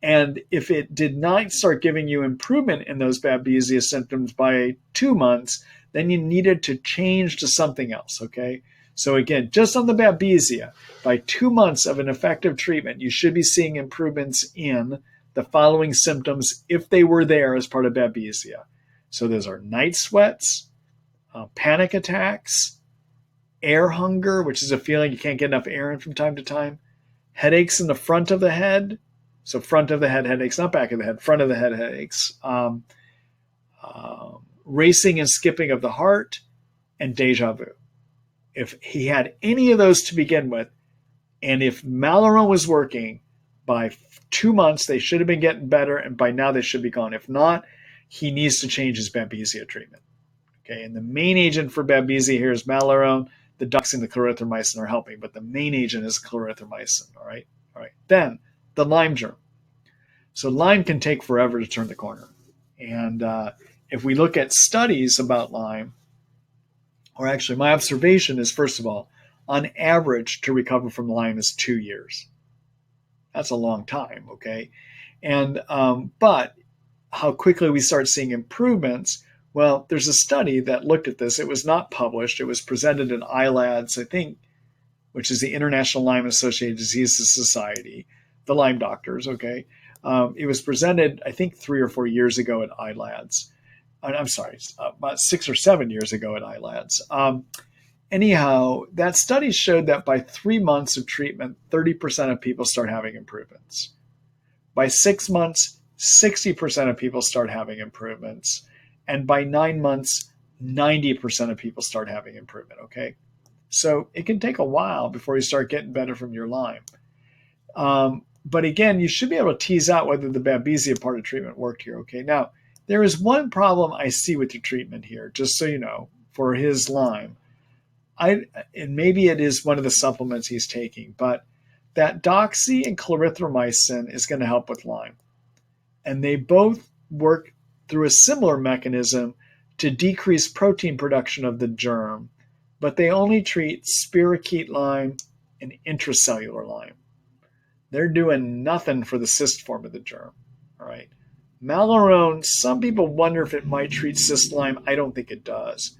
And if it did not start giving you improvement in those Babesia symptoms by 2 months, then you needed to change to something else, okay? So again, just on the Babesia, by 2 months of an effective treatment, you should be seeing improvements in the following symptoms if they were there as part of Babesia. So those are night sweats, panic attacks, air hunger, which is a feeling you can't get enough air in from time to time, headaches in the front of the head, so front of the head headaches, not back of the head, front of the head headaches, racing and skipping of the heart, and deja vu. If he had any of those to begin with, and if Malarone was working, by 2 months they should have been getting better, and by now they should be gone. If not, he needs to change his Babesia treatment. Okay, and the main agent for Babesia here is Malarone. The doxy and the clarithromycin are helping, but the main agent is clarithromycin. All right. Then the Lyme germ. So Lyme can take forever to turn the corner. And if we look at studies about Lyme, or actually my observation is, first of all, on average to recover from Lyme is 2 years. That's a long time, okay? And but how quickly we start seeing improvements Well, there's a study that looked at this. It was not published. It was presented in ILADS, I think, which is the International Lyme Associated Diseases Society, the Lyme doctors, okay? It was presented, I think, 3 or 4 years ago at ILADS. I'm sorry, about 6 or 7 years ago at ILADS. Anyhow, that study showed that by 3 months of treatment, 30% of people start having improvements. By 6 months, 60% of people start having improvements. And by 9 months, 90% of people start having improvement, okay? So it can take a while before you start getting better from your Lyme. But again, you should be able to tease out whether the Babesia part of treatment worked here, okay? Now, there is one problem I see with your treatment here, just so you know, for his Lyme. And maybe it is one of the supplements he's taking, but that doxy and clarithromycin is going to help with Lyme. And they both work through a similar mechanism to decrease protein production of the germ, but they only treat spirochete Lyme and intracellular Lyme. They're doing nothing for the cyst form of the germ, all right? Malarone, some people wonder if it might treat cyst Lyme. I don't think it does.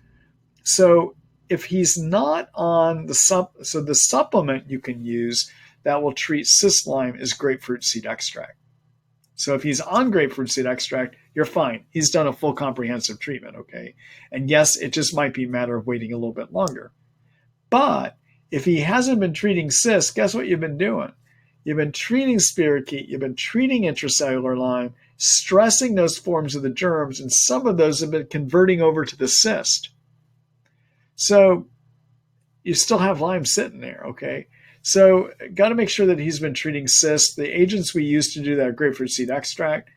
So if he's not on the supplement you can use that will treat cyst Lyme is grapefruit seed extract. So if he's on grapefruit seed extract, you're fine. He's done a full comprehensive treatment, okay? And yes, it just might be a matter of waiting a little bit longer. But if he hasn't been treating cysts, guess what you've been doing? You've been treating spirochete, you've been treating intracellular Lyme, stressing those forms of the germs, and some of those have been converting over to the cyst. So you still have Lyme sitting there, okay? So got to make sure that he's been treating cysts. The agents we use to do that are grapefruit seed extract.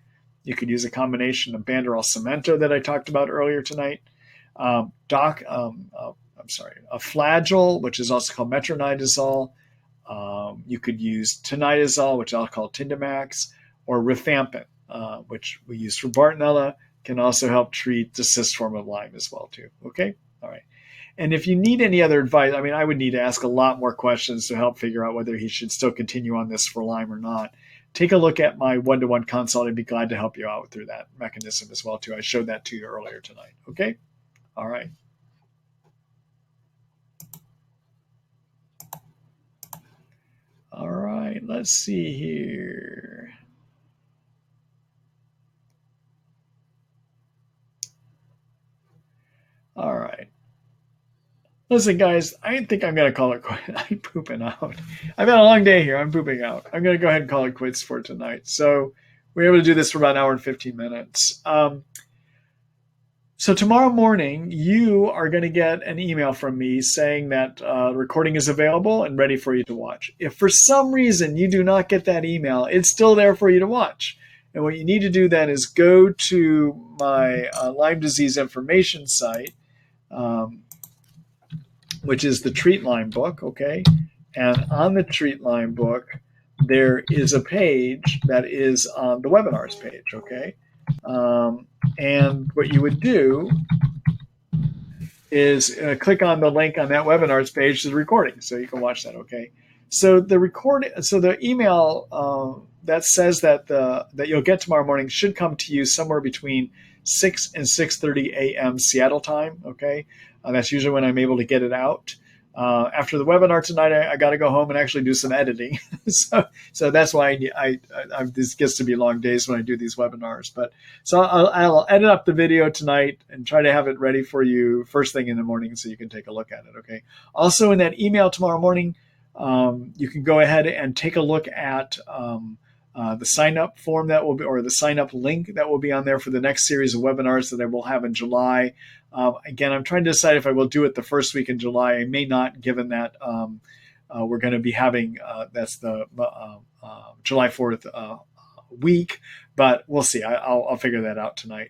You could use a combination of Banderol Cemento that I talked about earlier tonight. A Flagyl, which is also called metronidazole. You could use tinidazole, which I'll call Tindamax, or rifampin, which we use for Bartonella, can also help treat the cyst form of Lyme as well too. Okay, all right. And if you need any other advice, I mean, I would need to ask a lot more questions to help figure out whether he should still continue on this for Lyme or not. Take a look at my one-to-one consult. I'd be glad to help you out through that mechanism as well too. I showed that to you earlier tonight. Okay, all right. All right, let's see here. All right. Listen, guys, I think I'm going to call it quits. I'm pooping out. I've had a long day here. I'm pooping out. I'm going to go ahead and call it quits for tonight. So we're able to do this for about an hour and 15 minutes. So tomorrow morning, you are going to get an email from me saying that recording is available and ready for you to watch. If for some reason you do not get that email, it's still there for you to watch. And what you need to do then is go to my Lyme disease information site, which is the Treat Lyme book, okay? And on the Treat Lyme book, there is a page that is on the webinars page, okay? And what you would do is click on the link on that webinars page to the recording, so you can watch that. Okay. So the email that says that that you'll get tomorrow morning should come to you somewhere between 6 and 6:30 a.m. Seattle time. Okay, that's usually when I'm able to get it out. After the webinar tonight, I got to go home and actually do some editing. so that's why this gets to be long days when I do these webinars. But so I'll edit up the video tonight and try to have it ready for you first thing in the morning so you can take a look at it. Okay. Also in that email tomorrow morning, you can go ahead and take a look at the sign up form that will be, or the sign up link that will be on there for the next series of webinars that I will have in July. Again, I'm trying to decide if I will do it the first week in July. I may not, given that we're going to be having, that's the July 4th week, but we'll see. I'll figure that out tonight.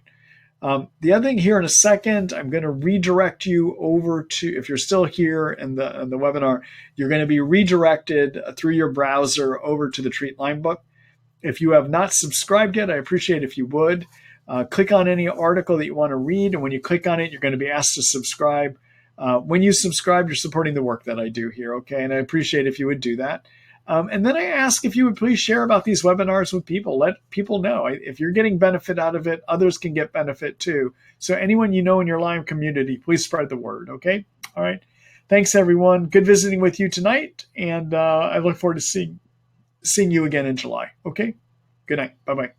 The other thing here in a second, I'm going to redirect you over to, if you're still here in the webinar, you're going to be redirected through your browser over to the Treat Lyme book. If you have not subscribed yet, I appreciate if you would. Click on any article that you want to read, and when you click on it, you're going to be asked to subscribe. When you subscribe, you're supporting the work that I do here, okay? And I appreciate if you would do that. And then I ask if you would please share about these webinars with people. Let people know. If you're getting benefit out of it, others can get benefit too. So anyone you know in your Lyme community, please spread the word, okay? All right. Thanks, everyone. Good visiting with you tonight. And I look forward to seeing you again in July. Okay? Good night. Bye-bye.